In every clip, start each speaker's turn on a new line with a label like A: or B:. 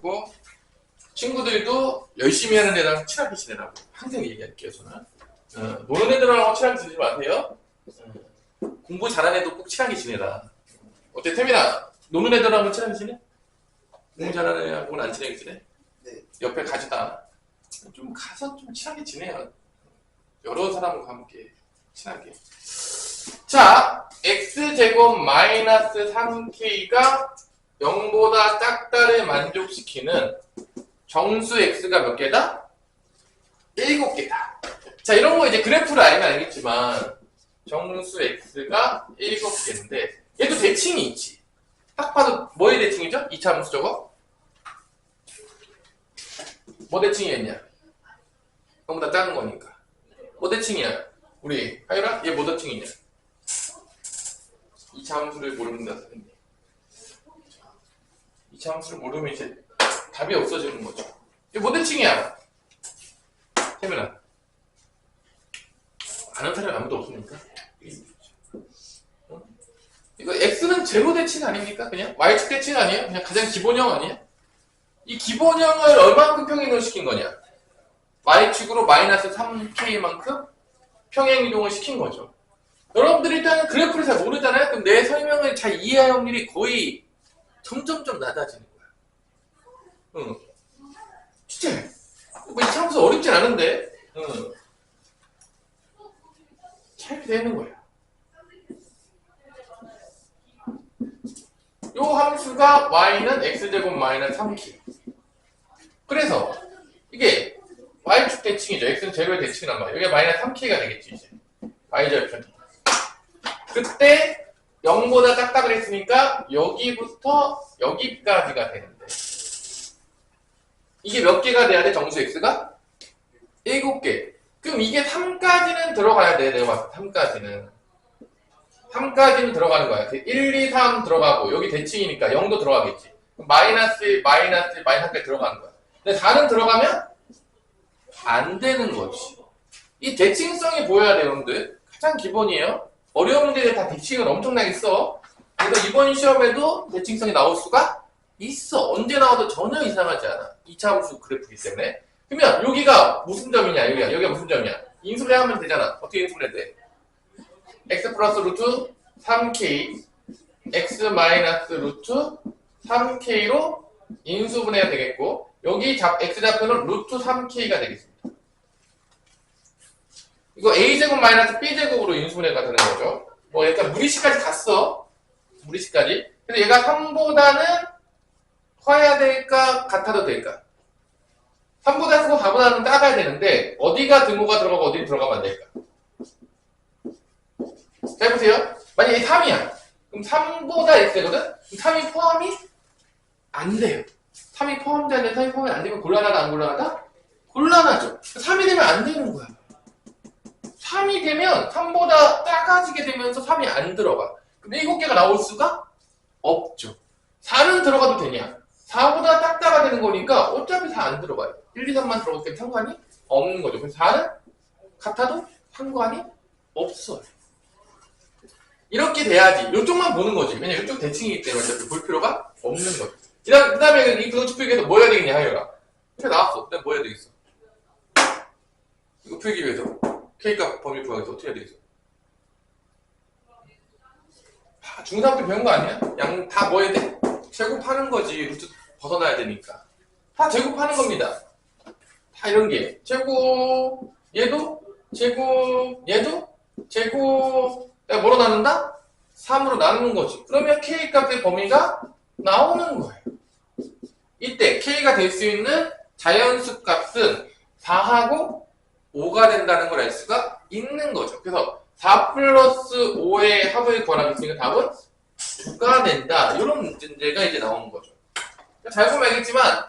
A: 그리고 친구들도 열심히 하는 애랑 친하게 지내라고 항상 얘기할게요, 저는. 노는 애들하고 친하게 지내지 마세요. 공부 잘하는 애도 꼭 친하게 지내라. 어때, 태민아? 노는 애들하고 친하게 지내? 공부 잘하는 애하고는 안 친하게 지내?
B: 네.
A: 옆에 가지다. 좀 가서 좀 친하게 지내요. 여러 사람과 함께 친하게. 자, x제곱 마이너스 3k가 0보다 작다를 만족시키는 정수 x가 몇 개다? 7개다. 자, 이런 거 이제 그래프를 알면 알겠지만 정수 x가 7개인데 얘도 대칭이 있지. 딱 봐도 뭐의 대칭이죠? 2차 함수 저거? 뭐 대칭이었냐? 0보다 작은 거니까. 뭐 대칭이야? 우리 하율아? 얘 뭐 대칭이냐? 2차 함수를 모릅니다, 선생님. 2차 함수를 모르면 이제 답이 없어지는 거죠. 이게 뭐 대칭이야? 태민아. 아는 사람이 아무도 없으니까. 이거 x는 제로 대칭 아닙니까? 그냥 y축 대칭 아니에요? 그냥 가장 기본형 아니에요? 이 기본형을 얼만큼 평행이동을 시킨 거냐? y축으로 마이너스 3k만큼 평행이동을 시킨 거죠. 여러분들이 일단은 그래프를 잘 모르잖아요? 그럼 내 설명을 잘 이해할 확률이 거의 점점점 낮아지는 거야. 응. 진짜. 뭐 이 함수 어렵진 않은데. 응. 잘 되는 거야. 요 함수가 y는 x제곱 마이너스 3k. 그래서 이게 y축 대칭이죠. x는 제로의 대칭이란 말이야. 여기가 마이너스 3k가 되겠지 이제. y절편. 그때 0보다 작다 그랬으니까 여기부터 여기까지가 되는데 이게 몇 개가 돼야 돼? 정수 x가? 7개. 그럼 이게 3까지는 들어가야 돼. 내가 봤을 때 3까지는 들어가는 거야. 1, 2, 3 들어가고 여기 대칭이니까 0도 들어가겠지. 마이너스 3까지 들어가는 거야. 근데 4는 들어가면 안 되는 거지. 이 대칭성이 보여야 돼요, 여러분들. 가장 기본이에요. 어려운 문제들 다 대칭을 엄청나게 써. 그래서 이번 시험에도 대칭성이 나올 수가 있어. 언제 나와도 전혀 이상하지 않아. 2차 함수 그래프이기 때문에. 그러면 여기가 무슨 점이냐? 여기가 무슨 점이냐? 인수분해 하면 되잖아. 어떻게 인수분해 돼? x 플러스 루트 3k x 마이너스 루트 3k로 인수분해가 되겠고 여기 x좌표는 루트 3k가 되겠습니다. 이거 a제곱 마이너스 b제곱으로 인수분해가 되는 거죠. 뭐 약간 무리식까지 갔어. 무리식까지. 그래서 얘가 3보다는 커야 될까? 같아도 될까? 3보다 크고 4보다는 작아야 되는데 어디가 등호가 들어가고 어디 들어가면 안 될까? 자, 해보세요. 만약에 3이야. 그럼 3보다 x되거든? 그럼 3이 포함이 안 돼요. 3이 포함되는데 3이 포함이 안 되면 곤란하다, 안 곤란하다? 곤란하죠. 3이 되면 안 되는 거야. 3이 되면 3보다 작아지게 되면서 3이 안 들어가. 그럼 7개가 나올 수가 없죠. 4는 들어가도 되냐? 4보다 작다가 되는 거니까 어차피 4 안 들어가요. 1, 2, 3만 들어가기 때문에 상관이 없는 거죠. 그래서 4는 같아도 상관이 없어요. 이렇게 돼야지. 이쪽만 보는 거지. 왜냐면 이쪽 대칭이기 때문에 어차피 볼 필요가 없는 거죠. 그 다음에 이 부동식 풀기 위해서 뭐 해야 되겠냐, 하여라. 이렇게 나왔어. 그다음 뭐 해야 되겠어? 이거 풀기 위해서. K값 범위 구하기 위해서 어떻게 해야 되겠어? 중3 때 배운 거 아니야? 양 다 뭐 해야 돼? 제곱하는 거지. 루트 벗어나야 되니까. 다 제곱하는 겁니다. 다 이런 게. 제곱, 얘도, 제곱, 얘도, 제곱, 내가 뭐로 나눈다? 3으로 나누는 거지. 그러면 K값의 범위가 나오는 거예요. 이때 K가 될 수 있는 자연수 값은 4하고 5가 된다는 걸 알 수가 있는 거죠. 그래서 4 플러스 5의 합을 구하라고 했으니까 답은 9가 된다. 이런 문제가 이제 나오는 거죠. 잘 보면 알겠지만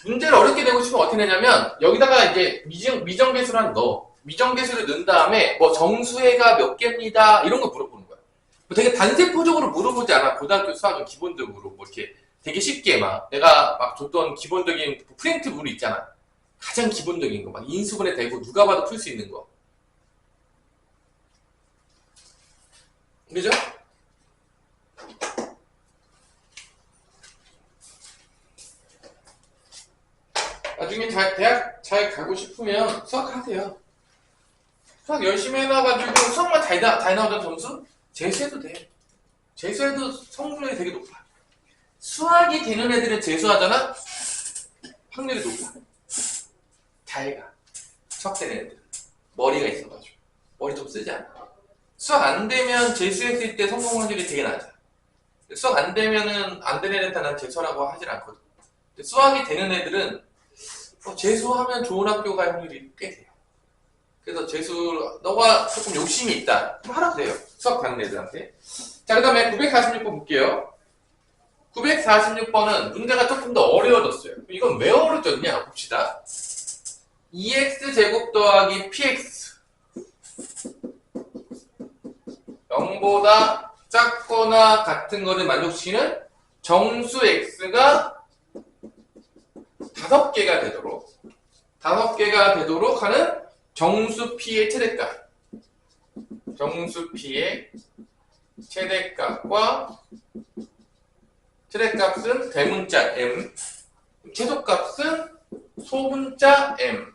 A: 문제를 어렵게 내고 싶으면 어떻게 내냐면 여기다가 이제 미정계수를 하나 넣어. 미정계수를 넣은 다음에 뭐 정수해가 몇 개입니다. 이런 거 물어보는 거야. 되게 단세포적으로 물어보지 않아. 고등학교 수학은 기본적으로 뭐 이렇게 되게 쉽게 막 내가 막 줬던 기본적인 프린트 물 있잖아. 가장 기본적인 거 막 인수분해 되고 누가 봐도 풀 수 있는 거. 그죠? 나중에 대학 잘 가고 싶으면 수학 하세요. 수학 열심히 해놔가지고 수학만 잘 나오던 점수 재수해도 돼. 재수해도 성분율이 되게 높아. 수학이 되는 애들은 재수하잖아? 확률이 높아. 잘 가. 수학 되는 애들은. 머리가 있어가지고. 머리 좀 쓰지 않아. 수학 안 되면 재수했을 때 성공 확률이 되게 낮아. 수학 안 되면은 안 되는 애들한테 난 재수라고 하질 않거든. 근데 수학이 되는 애들은 재수하면 좋은 학교 갈 확률이 꽤 돼요. 그래서 재수, 너가 조금 욕심이 있다. 좀 하라고 돼요. 수학 가는 애들한테. 자, 그 다음에 946번 볼게요. 946번은 문제가 조금 더 어려워졌어요. 이건 왜 어려워졌냐? 봅시다. 2x제곱 더하기 px 0보다 작거나 같은 것을 만족시키는 정수 x가 5개가 되도록 하는 정수 p의 최대값. 정수 p의 최대값과 최대값은 대문자 m, 최소값은 소문자 m.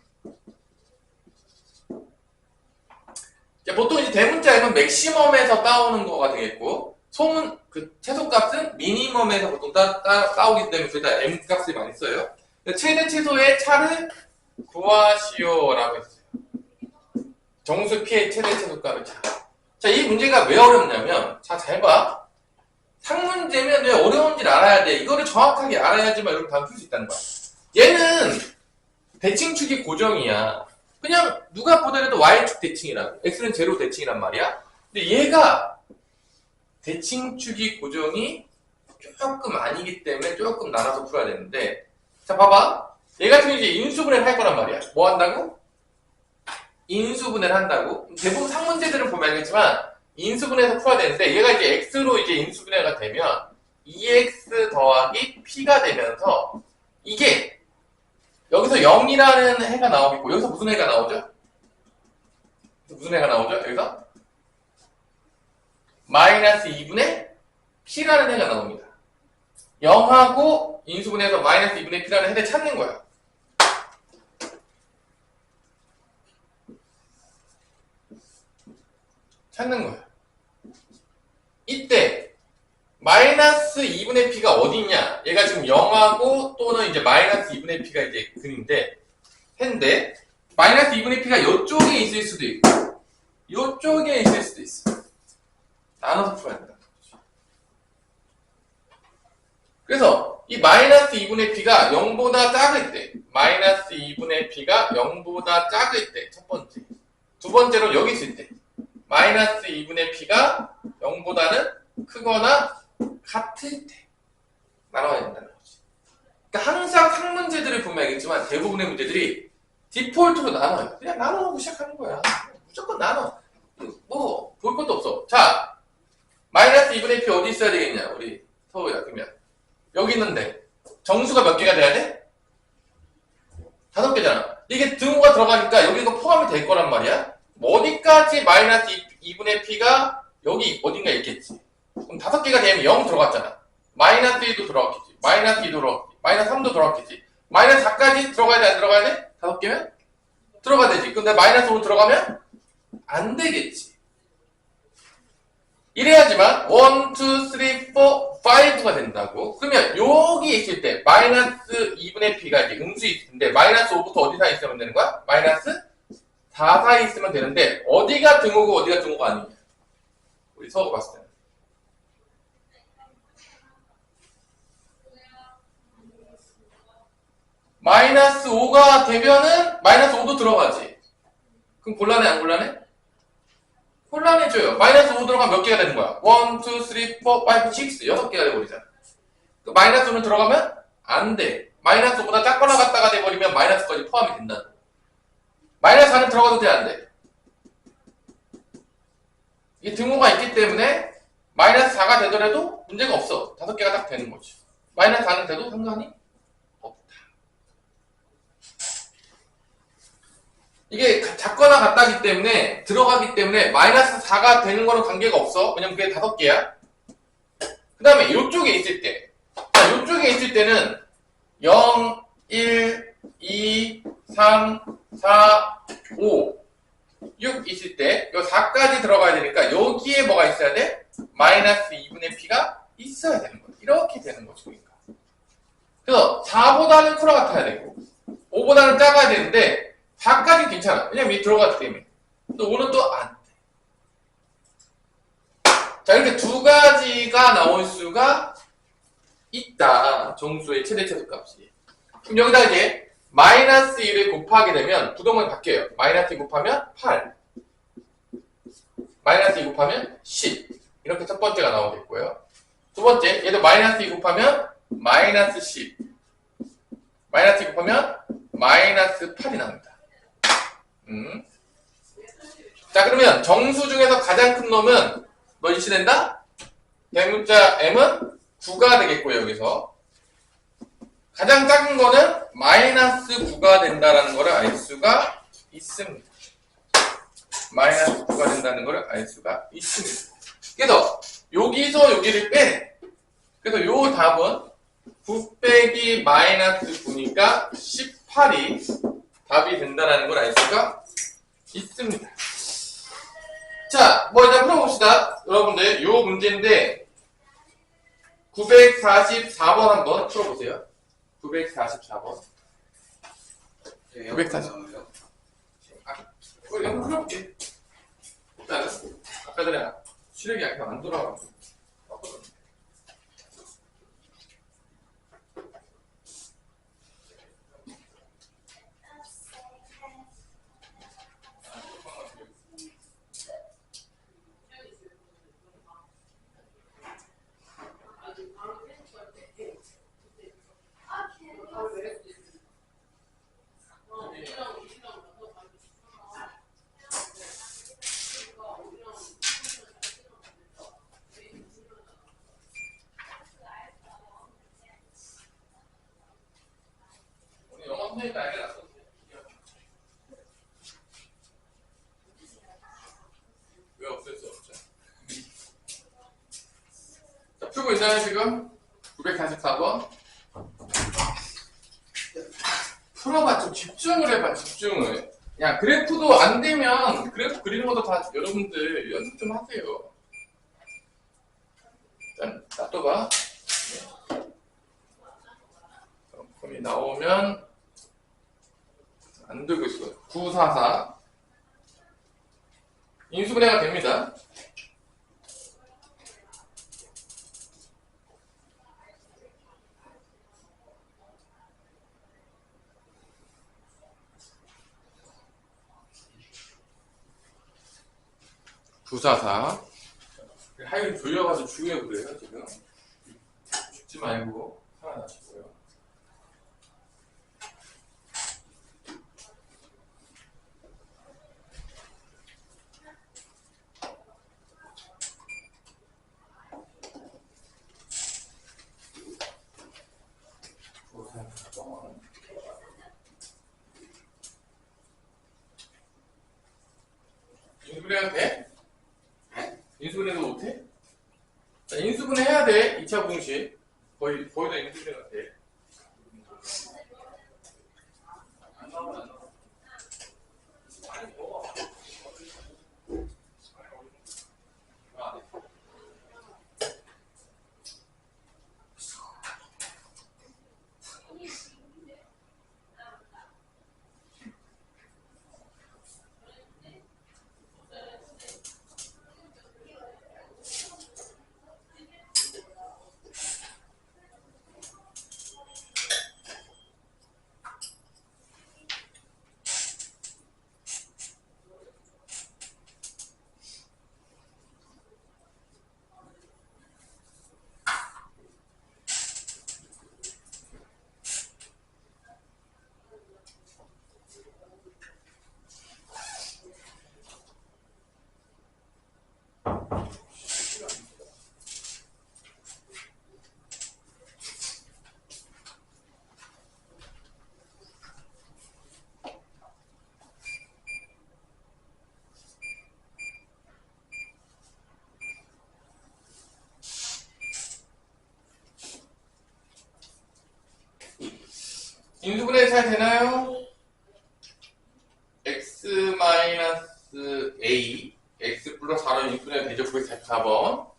A: 보통 이제 대문자 m은 맥시멈에서 따오는 거가 되겠고, 최소값은 미니멈에서 보통 따오기 때문에 거기다 m 값을 많이 써요. 최대 최소의 차를 구하시오라고 했어요. 정수 p의 최대 최소값의 차. 자, 이 문제가 왜 어렵냐면, 자, 잘 봐. 상문제면 왜 어려운지를 알아야 돼. 이거를 정확하게 알아야지만 여러분 다음 풀 수 있다는 거야. 얘는 대칭축이 고정이야. 그냥 누가 보더라도 y축 대칭이라고. x는 제로 대칭이란 말이야. 근데 얘가 대칭축이 고정이 조금 아니기 때문에 조금 나눠서 풀어야 되는데, 자, 봐봐. 얘 같은 경우 이제 인수분해를 할 거란 말이야. 뭐 한다고? 인수분해를 한다고. 대부분 상문제들은 보면 알겠지만 인수분해해서 풀어야 되는데, 얘가 이제 x로 이제 인수분해가 되면 2x 더하기 p가 되면서 이게 여기서 0이라는 해가 나오겠고, 여기서 무슨 해가 나오죠? 무슨 해가 나오죠? 여기서 마이너스 2분의 p라는 해가 나옵니다. 0하고 인수분해해서 마이너스 2분의 p라는 해를 찾는 거야. 찾는 거야. 이때 마이너스 2분의 p가 어디 있냐? 얘가 지금 0하고 또는 이제 마이너스 2분의 p가 이제 근인데 해인데, 마이너스 2분의 p가 이쪽에 있을 수도 있고 이쪽에 있을 수도 있어. 나눠서 풀어야 된다. 그래서 이 마이너스 2분의 p가 0보다 작을 때, 마이너스 2분의 p가 0보다 작을 때, 첫 번째. 두 번째로 여기 있을 때, 마이너스 2분의 p가 0보다는 크거나 같을 때 나눠야 된다는 거지. 그러니까 항상 상문제들을 보면 알겠지만 대부분의 문제들이 디폴트로 나눠요. 그냥 나눠놓고 시작하는 거야. 무조건 나눠. 뭐 볼 것도 없어. 자, 마이너스 2분의 p 어디 있어야 되겠냐? 우리 서우야. 그러면 여기 있는데 정수가 몇 개가 돼야 돼? 5개잖아. 이게 등호가 들어가니까 여기가 포함이 될 거란 말이야. 어디까지 마이너스 2분의 p가 여기 어딘가 있겠지. 그럼 5개가 되면 0 들어갔잖아. 마이너스 1도 들어갔겠지. 마이너스 2도 들어갔겠지. 마이너스 3도 들어갔겠지. 마이너스 4까지 들어가야 돼? 안 들어가야 돼? 5개면? 들어가야 되지. 근데 마이너스 5 들어가면? 안 되겠지. 이래야지만 1, 2, 3, 4, 5가 된다고. 그러면 여기 있을 때 마이너스 2분의 p가 이제 음수에 있을 텐데 마이너스 5부터 어디 사이 있으면 되는 거야? 마이너스 4 사이 있으면 되는데 어디가 등호고 어디가 등호가 아니냐? 우리 서우 봤을 때는. 마이너스 5가 되면은 마이너스 5도 들어가지. 그럼 곤란해 안 곤란해? 곤란해져요. 마이너스 5 들어가면 몇 개가 되는 거야? 1, 2, 3, 4, 5, 6, 6개가 돼버리잖아. 그 마이너스 5는 들어가면 안 돼. 마이너스 5보다 작거나 같다가 돼버리면 마이너스까지 포함이 된다. 마이너스 4는 들어가도 돼, 안 돼? 이 등호가 있기 때문에 마이너스 4가 되더라도 문제가 없어. 5개가 딱 되는 거지. 마이너스 4는 돼도 상관이 없다. 이게 작거나 같다기 때문에 들어가기 때문에 마이너스 4가 되는 거는 관계가 없어. 왜냐면 그게 5개야. 그 다음에 이쪽에 있을 때, 자, 이쪽에 있을 때는 0, 1, 2, 3, 4, 5, 6 있을 때, 요 4까지 들어가야 되니까, 여기에 뭐가 있어야 돼? 마이너스 2분의 p가 있어야 되는 거야. 이렇게 되는 거죠, 그러니까. 그래서 4보다는 크로 같아야 되고, 5보다는 작아야 되는데, 4까지 괜찮아. 왜냐면 위에 들어갔기 때문에. 근데 5는 또 안 돼. 자, 이렇게 두 가지가 나올 수가 있다. 정수의 최대 최소값이. 그럼 여기다 이제 마이너스 1을 곱하게 되면 부동식이 바뀌어요. 마이너스 2 곱하면 8, 마이너스 2 곱하면 10. 이렇게 첫 번째가 나오겠고요. 두 번째, 얘도 마이너스 2 곱하면 마이너스 10, 마이너스 2 곱하면 마이너스 8이 나옵니다. 자, 그러면 정수 중에서 가장 큰 놈은 뭐 일치된다? 대문자 m은 9가 되겠고요, 여기서. 가장 작은 거는 마이너스 9가 된다는 것을 알 수가 있습니다. 마이너스 9가 된다는 것을 알 수가 있습니다. 그래서 여기서 여기를 빼. 그래서 요 답은 9 빼기 마이너스 9니까 18이 답이 된다는 걸 알 수가 있습니다. 자, 뭐 일단 풀어봅시다. 여러분들 요 문제인데 944번 한번 풀어보세요. 944번. 940. 이거 한번 풀어볼게. 일단은 아까 전에 시력이 약간 안 돌아가고. 왜 없을 수 없죠? 자, 풀고 있나요, 지금? 944번. 풀어봐, 좀 집중을 해봐, 집중을. 야, 그래프도 안 되면, 그래프 그리는 것도 다 여러분들 연습 좀 하세요. 일단, 놔둬봐. 점이 나오면, 안 되고 있어요. 944. 인수분해가 됩니다. 부사사. 하율 돌려가지고 죽여 그래요, 지금. 죽지 말고 살아나시고요. 인수분해가 돼? 인수분해도 못해? 자, 인수분해 해야 돼. 2차 공식. 거의 다 인수분해가 돼. 안 나오면 안 나와. 인수분해 잘 되나요? x-a x 플러스 4로 인수분해 되죠. 944번.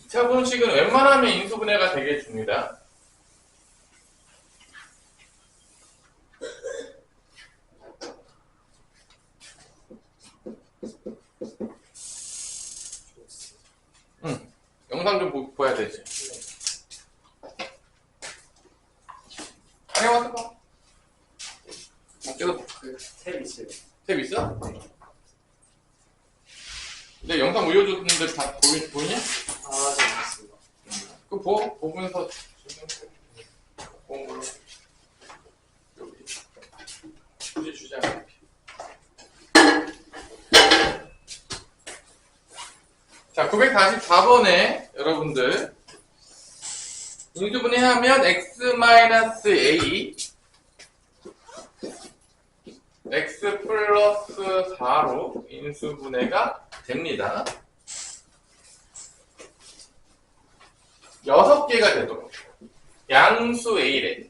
A: 이 차 분식은 웬만하면 인수분해가 되게 줍니다. 영상 좀 보야 되지. 아니, 와서 봐.
B: 탭 있어요.
A: 탭 있어? 내 영상 올려줬는데 다 보이냐?
B: 아, 재밌습니다.
A: 그거 보면서 본 걸로 여기 굳이 주지 않을게. 자, 944번에 여러분들 인수분해하면 x-a x 플러스 4로 인수분해가 됩니다. 6개가 되도록 양수 a래.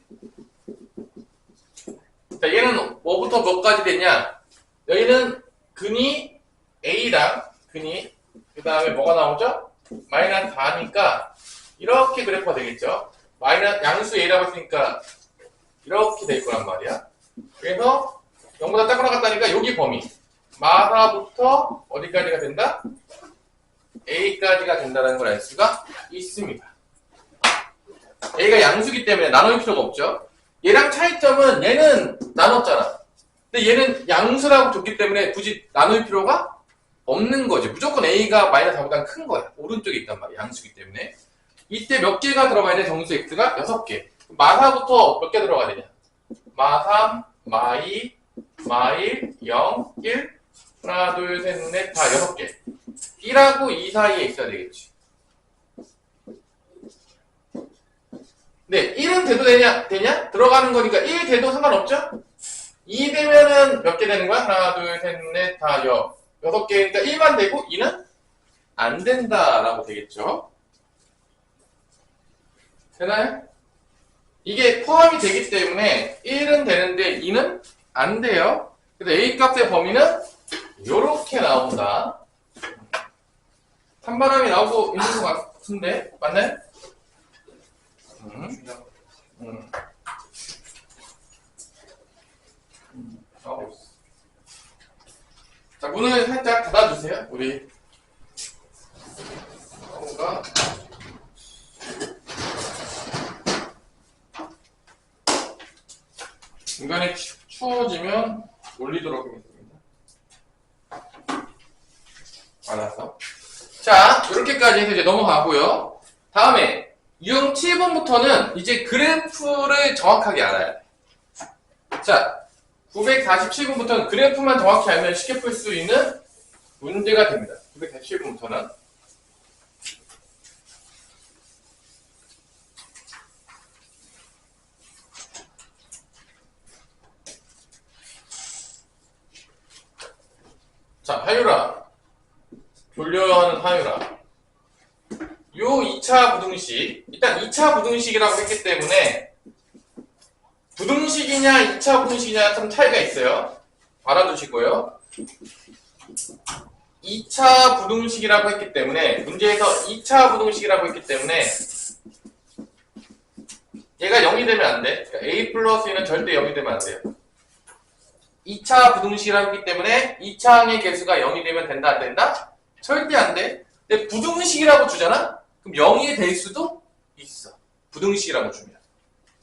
A: 자, 얘는 뭐부터 몇까지 되냐? 여기는 근이 a랑 근이 그 다음에 뭐가 나오죠? 마이너스 4니까 이렇게 그래프가 되겠죠? 마이너스 양수 a라고 했으니까 이렇게 될 거란 말이야. 그래서 0보다 작고 나갔다니까 여기 범위 마사부터 어디까지가 된다? a까지가 된다는 걸 알 수가 있습니다. a가 양수기 때문에 나눌 필요가 없죠. 얘랑 차이점은 얘는 나눴잖아. 근데 얘는 양수라고 줬기 때문에 굳이 나눌 필요가 없는 거지. 무조건 a가 마이너스 4보다 큰 거야. 오른쪽에 있단 말이야. 양수기 때문에. 이때 몇 개가 들어가야 돼? 정수 x가 6개. 마사부터 몇 개 들어가야 되냐? 마3, 마2, 마1, 0, 1 하나, 둘, 셋, 넷, 다 6개. 1하고 2 사이에 있어야 되겠지. 네, 1은 돼도 되냐? 들어가는 거니까 1 돼도 상관없죠? 2 되면은 몇 개 되는 거야? 하나, 둘, 셋, 넷, 다 6개니까 1만 되고 2는 안 된다라고 되겠죠? 되나요? 이게 포함이 되기 때문에 1은 되는데 2는 안 돼요. 그래서 A 값의 범위는 이렇게 나온다. 한바람이 나오고 있는 것 같은데 맞나요? 나오고 있어. 자, 문을 살짝 닫아주세요. 우리 뭔가 중간에 추워지면 올리도록 하겠습니다. 알았어. 자, 이렇게까지 해서 이제 넘어가고요. 다음에 유형 7번부터는 이제 그래프를 정확하게 알아야 돼. 자, 947번부터는 그래프만 정확히 알면 쉽게 풀 수 있는 문제가 됩니다. 947번부터는. 자, 하유라. 돌려하는 하유라. 요 2차 부등식. 일단 2차 부등식이라고 했기 때문에 부등식이냐 2차 부등식이냐 좀 차이가 있어요. 알아두시고요. 2차 부등식이라고 했기 때문에 문제에서 2차 부등식이라고 했기 때문에 얘가 0이 되면 안 돼. 그러니까 a 플러스 1은 절대 0이 되면 안 돼요. 2차 부등식이라고 했기 때문에 2차항의 개수가 0이 되면 된다 안 된다? 절대 안 돼. 근데 부등식이라고 주잖아? 그럼 0이 될 수도 있어. 부등식이라고 주면.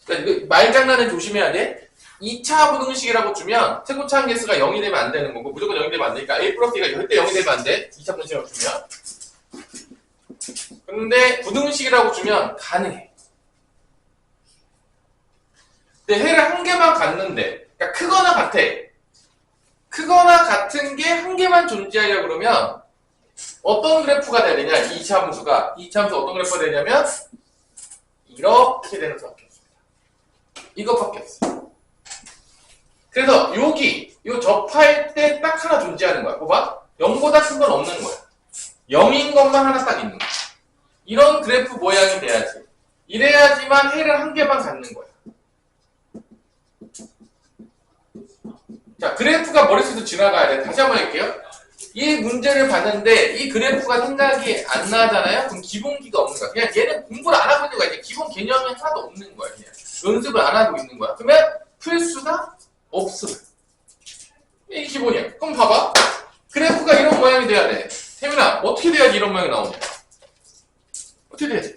A: 그러니까 말장난은 조심해야 돼. 2차 부등식이라고 주면 최고차항 개수가 0이 되면 안 되는 거고 무조건 0이 되면 안 되니까 a 플러스 2가 절대 0이 되면 안 돼. 2차 부등식이라고 주면. 근데 부등식이라고 주면 가능해. 근데 해를 한 개만 갖는데 그러니까 크거나 같아. 크거나 같은 게 한 개만 존재하려고 그러면 어떤 그래프가 돼야 되냐? 2차 함수가. 2차 함수 어떤 그래프가 되냐면 이렇게 되는 수밖에 없습니다. 이것밖에 없어요. 그래서 여기 요 접할 때 딱 하나 존재하는 거야. 봐봐. 0보다 큰 건 없는 거야. 0인 것만 하나 딱 있는 거야. 이런 그래프 모양이 돼야지. 이래야지만 해를 한 개만 갖는 거야. 자, 그래프가 머릿속에서 지나가야 돼. 다시 한번 할게요. 이 문제를 봤는데 이 그래프가 생각이 안 나잖아요? 그럼 기본기가 없는 거야. 그냥 얘는 공부를 안 하고 있는 거야. 이제 기본 개념이 하나도 없는 거야. 그냥 연습을 안 하고 있는 거야. 그러면 풀 수가 없어. 이게 기본이야. 그럼 봐봐. 그래프가 이런 모양이 돼야 돼. 태민아, 어떻게 돼야지 이런 모양이 나오냐? 어떻게 돼야지?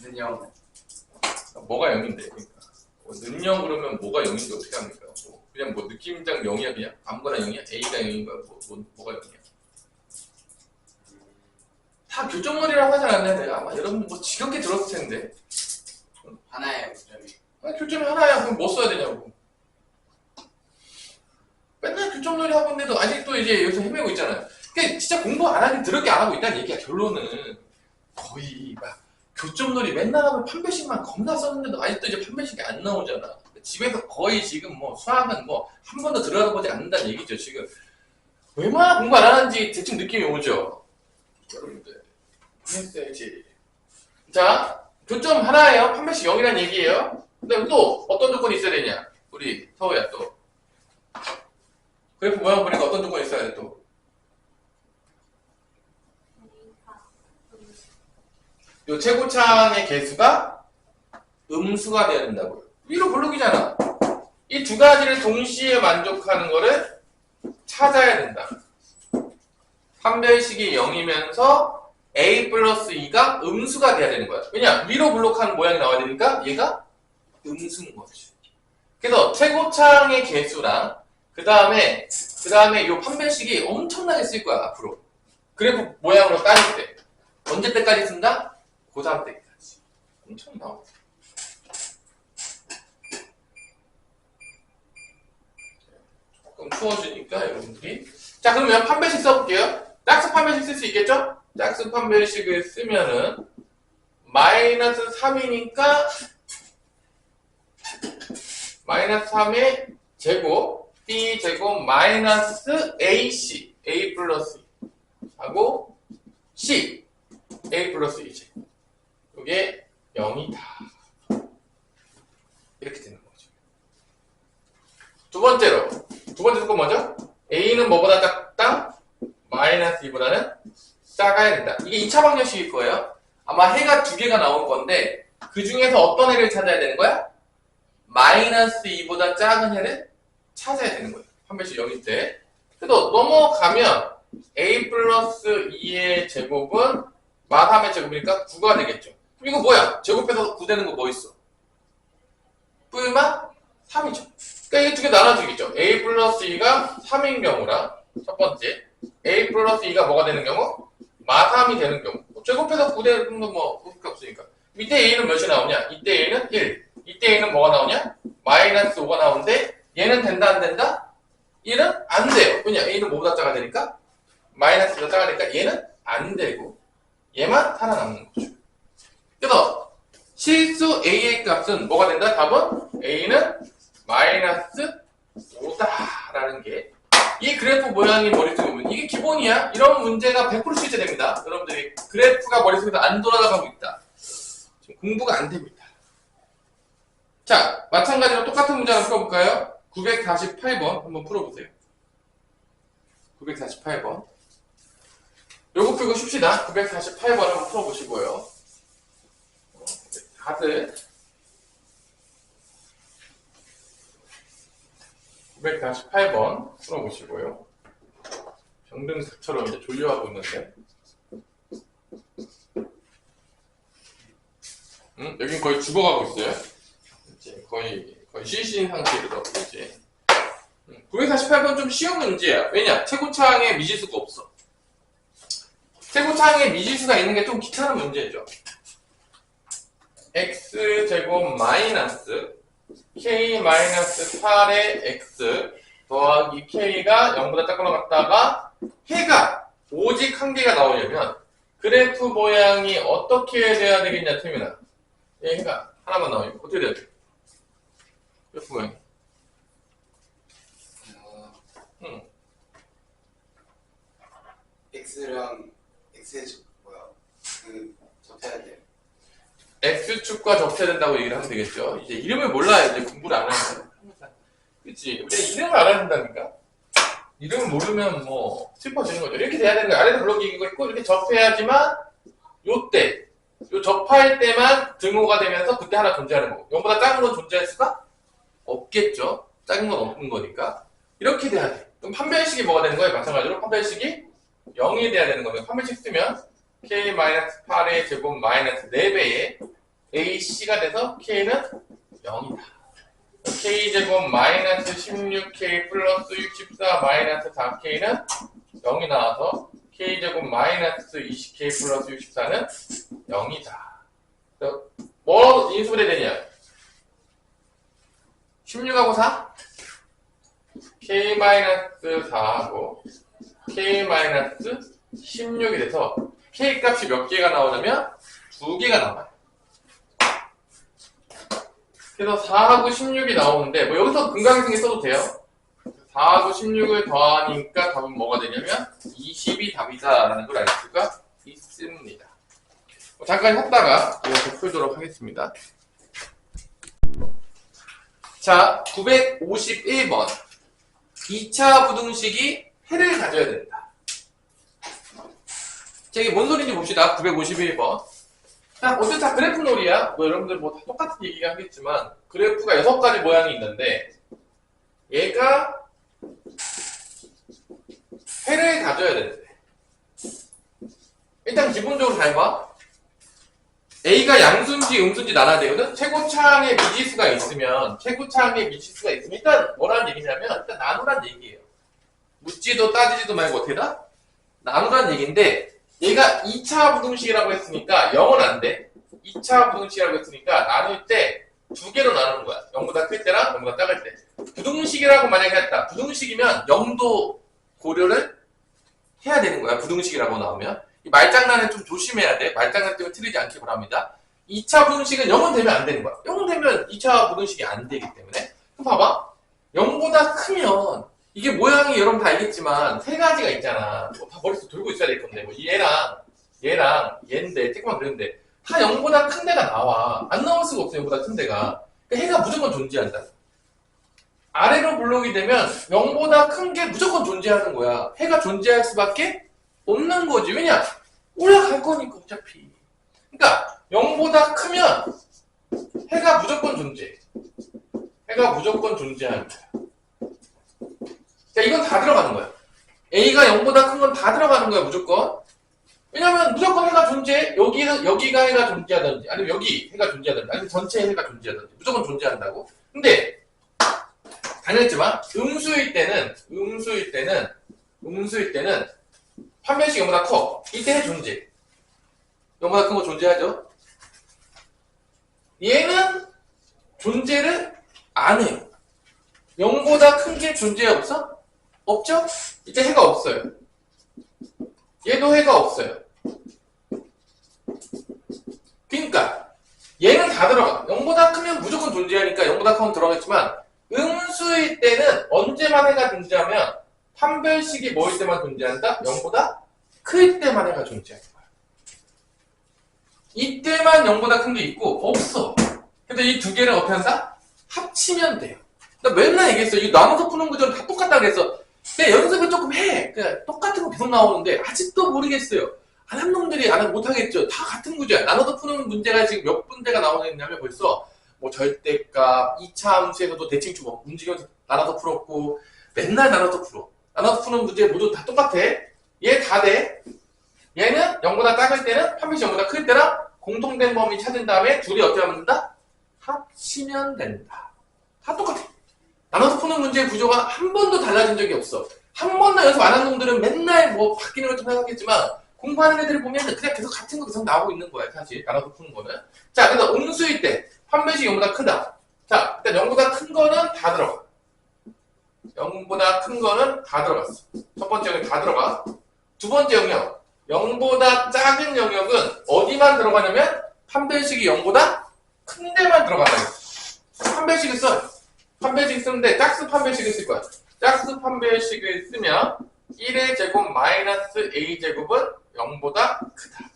B: 는요.
A: 뭐가 0인데? 그러니까. 는영 그러면 뭐가 0인지 어떻게 합니까? 그냥 뭐 느낌상 0이야 그냥? 아무거나 0이야? A가 0인가? 뭐가 0이야? 다 교정머리라고 하지 않았나요? 내가 아마 여러분 뭐 지겹게 들었을 텐데.
B: 하나의 문점이.
A: 교점이 하나야. 그럼 뭐 써야 되냐고. 맨날 교점놀이 하고 있는데도 아직도 이제 여기서 헤매고 있잖아요. 그러니까 진짜 공부 안 하긴 더럽게 안 하고 있다는 얘기야. 결론은 거의 막 교점놀이 맨날 하면 판별식만 겁나 썼는데도 아직도 이제 판별식이 안 나오잖아. 집에서 거의 지금 뭐 수학은 뭐 한 번도 들어가 보지 않는다는 얘기죠. 지금 얼마나 공부 안 하는지 대충 느낌이 오죠. 여러분들 했어야지. 자, 교점 하나예요. 판별식 0이라는 얘기예요. 근데 또 어떤 조건이 있어야 되냐? 우리 서우야 또 그래프 모양 보니까 어떤 조건이 있어야 돼 또? 요 최고창의 개수가 음수가 되어야 된다고요. 위로 블록이잖아. 이 두 가지를 동시에 만족하는 거를 찾아야 된다. 판별식이 0이면서 a 플러스 2가 음수가 돼야 되는 거야. 왜냐? 위로 블록하는 모양이 나와야 되니까 얘가 음수인 거지. 그래서 최고창의 개수랑 그 다음에 요 판별식이 엄청나게 쓸 거야 앞으로. 그래프 모양으로 따질 때 언제 때까지 쓴다? 고3 때까지. 엄청 나와. 조금 추워지니까 여러분들이. 자, 그러면 판별식 써볼게요. 짝수 판별식 쓸 수 있겠죠? 짝수 판별식을 쓰면은 마이너스 3이니까 마이너스 3의 제곱 b 제곱 마이너스 ac a 플러스 2 하고 c a 플러스 2제 이게 0이다. 이렇게 되는 거죠. 두 번째 조건 뭐죠? a는 뭐보다 작다? 마이너스 2보다는 작아야 된다. 이게 2차 방정식일 거예요. 아마 해가 두 개가 나올 건데 그 중에서 어떤 해를 찾아야 되는 거야? 마이너스 2보다 작은 해를 찾아야 되는 거예요. 판별식 0일 때. 그래도 넘어가면 a 플러스 2의 제곱은 마3의 제곱이니까 9가 되겠죠. 그럼 이거 뭐야? 제곱해서 9 되는 거 뭐 있어? 뿔마 3이죠. 그러니까 이게 두 개 나눠주겠죠. a 플러스 2가 3인 경우랑 첫 번째 a 플러스 2가 뭐가 되는 경우? 마3이 되는 경우. 제곱해서 9 되는 건 뭐 그렇게 없으니까. 밑에 a는 몇이 나오냐? 이때 a는 1. 이때 a는 뭐가 나오냐? 마이너스 5가 나오는데 얘는 된다 안 된다? 얘는 안 돼요. 왜냐? a는 뭐보다 작아야 되니까 마이너스보다 작아야 되니까 얘는 안 되고 얘만 살아남는 거죠. 그래서 실수 a의 값은 뭐가 된다? 답은 a는 마이너스 5다라는 게 이 그래프 모양이 머릿속에 오면 이게 기본이야. 이런 문제가 100% 출제됩니다. 여러분들이 그래프가 머릿속에서 안 돌아가고 있다. 지금 공부가 안 됩니다. 자, 마찬가지로 똑같은 문제 하나 풀어볼까요? 948번 한번 풀어보세요. 948번. 요거 풀고 쉽시다. 948번 한번 풀어보시고요. 다들 948번 풀어보시고요. 병등사처럼 이제 졸려하고 있는데. 여긴 거의 죽어가고 있어요. 이제 거의 쉬신 상태로 이제. 948번 좀 쉬운 문제야. 왜냐? 최고창에 미지수가 없어. 최고창에 미지수가 있는 게 좀 귀찮은 문제죠. x제곱 마이너스 k 마이너스 8의 x 더하기 k가 0보다 작거나 같다가 해가 오직 한 개가 나오려면 그래프 모양이 어떻게 돼야 되겠냐, 태민아? 해가 하나만 나오면 어떻게 돼야 돼? 그래프 모양이.
B: X랑 X의 뭐야 그 접해야 돼.
A: X축과 접해야 된다고 얘기를 하면 되겠죠. 이제 이름을 몰라야 이제 공부를 안 하는 거야. 그치? 우리가 이름을 알아야 된다니까? 이름을 모르면 뭐 슬퍼지는 거죠. 이렇게 돼야 되는 거야. 아래도 블록이 이거 있고 이렇게 접해야지만 요때, 요 접할 때만 등호가 되면서 그때 하나 존재하는 거고. 0보다 작은 건 존재할 수가 없겠죠. 작은 건 없는 거니까. 이렇게 돼야 돼. 그럼 판별식이 뭐가 되는 거예요? 마찬가지로 판별식이 0이 돼야 되는 거예요. 판별식 쓰면 k-8의 제곱 마이너스 4배의 ac가 돼서 k는 0이다. k제곱 마이너스 16k 플러스 64 마이너스 4k는 0이 나와서 k제곱 마이너스 20k 플러스 64는 0이다. 뭐 인수분해 되냐? 16하고 4? k 마이너스 4하고 k 마이너스 16이 돼서 k 값이 몇 개가 나오냐면 2개가 나와요. 그래서 4하고 16이 나오는데 뭐 여기서 근각이생이 써도 돼요. 4하고 16을 더하니까 답은 뭐가 되냐면 20이 답이다 라는 걸 알 수가 있습니다. 잠깐 했다가 이렇게 풀도록 하겠습니다. 자, 951번 2차 부등식이 해를 가져야 된다. 자, 이게 뭔 소리인지 봅시다. 951번. 자, 어쨌든 다 그래프 놀이야. 뭐 여러분들 뭐 다 똑같은 얘기가 하겠지만 그래프가 6가지 모양이 있는데 얘가 해를 가져야 되는데 일단 기본적으로 잘 봐. A가 양수인지 음수인지 나눠야 되거든. 최고차항의 미지수가 있으면 일단 뭐라는 얘기냐면 일단 나누란 얘기예요. 묻지도 따지지도 말고 어떻게 다 나누란 얘기인데 얘가 2차 부등식이라고 했으니까 0은 안 돼. 2차 부등식이라고 했으니까 나눌 때 2개로 나누는 거야. 0보다 클 때랑 0보다 작을 때. 부등식이라고 만약에 했다. 부등식이면 0도 고려를 해야 되는 거야. 부등식이라고 나오면. 이 말장난은 좀 조심해야 돼. 말장난 때문에 틀리지 않기 바랍니다. 2차 부등식은 0은 되면 안 되는 거야. 0 되면 2차 부등식이 안 되기 때문에. 그럼 봐봐. 0보다 크면 이게 모양이 여러분 다 알겠지만 세 가지가 있잖아. 뭐 다 머릿속 돌고 있어야 될 건데 뭐 얘랑 얘인데 조금만 그랬는데 다 0보다 큰 데가 나와. 안 나올 수가 없어. 0보다 큰 데가. 그러니까 해가 무조건 존재한다. 아래로 블록이 되면 0보다 큰 게 무조건 존재하는 거야. 해가 존재할 수밖에 없는 거지. 왜냐? 올라갈 거니까 어차피. 그러니까 0보다 크면 해가 무조건 존재해. 해가 무조건 존재하는 거야. 자, 이건 다 들어가는 거야. A가 0보다 큰 건 다 들어가는 거야, 무조건. 왜냐면 무조건 해가 존재해. 여기가 해가 존재하든지, 아니면 여기 해가 존재하든지, 아니면 전체 해가 존재하든지, 무조건 존재한다고. 근데, 당연했지만, 음수일 때는, 판별식 0보다 커. 이때 해 존재. 0보다 큰 거 존재하죠? 얘는 존재를 안 해요. 0보다 큰 게 존재 없어? 없죠? 이제 해가 없어요. 얘도 해가 없어요. 그러니까 얘는 다 들어가. 0보다 크면 무조건 존재하니까 0보다 크면 들어가겠지만 음수일 때는 언제만 해가 존재하면 판별식이 뭐일 때만 존재한다? 0보다 클 때만 해가 존재하는 거야. 이때만 0보다 큰 게 있고 없어. 근데 이 두 개를 어떻게 한다? 합치면 돼요. 나 맨날 얘기했어. 이거 나눠서 푸는 구조는 다 똑같다 그랬어. 근데 연습을 조금 해. 그냥 똑같은 거 계속 나오는데 아직도 모르겠어요. 안 한 놈들이 안 하면 못하겠죠. 다 같은 구조야. 나눠서 푸는 문제가 지금 몇 군데가 나오냐면 벌써 뭐 절대값, 2차 함수에서도 대칭 뭐 움직여서 나눠서 풀었고 맨날 나눠서 풀어. 나눠서 푸는 문제 모두 다 똑같아. 얘 다 돼. 얘는 0보다 작을 때는 판별식 0보다 클 때랑 공통된 범위 찾은 다음에 둘이 어떻게 하면 된다? 합치면 된다. 다 똑같아. 나눠서 푸는 문제의 구조가 한 번도 달라진 적이 없어. 한 번도 연습 안 한 놈들은 맨날 뭐 바뀌는 걸 좀 생각하겠지만 공부하는 애들을 보면 그냥 계속 같은 거 계속 나오고 있는 거야, 사실. 나눠서 푸는 거는. 자, 그래서 음수일 때 판별식 0보다 크다. 자, 일단 0보다 큰 거는 다 들어가. 0보다 큰 거는 다 들어갔어. 첫 번째 영역 다 들어가. 두 번째 영역. 0보다 작은 영역은 어디만 들어가냐면 판별식이 0보다 큰 데만 들어간다. 판별식을 써요. 판별식 쓰는데 짝수 판별식을 쓸 거야. 짝수 판별식을 쓰면 1의 제곱 마이너스 a제곱은 0보다 크다.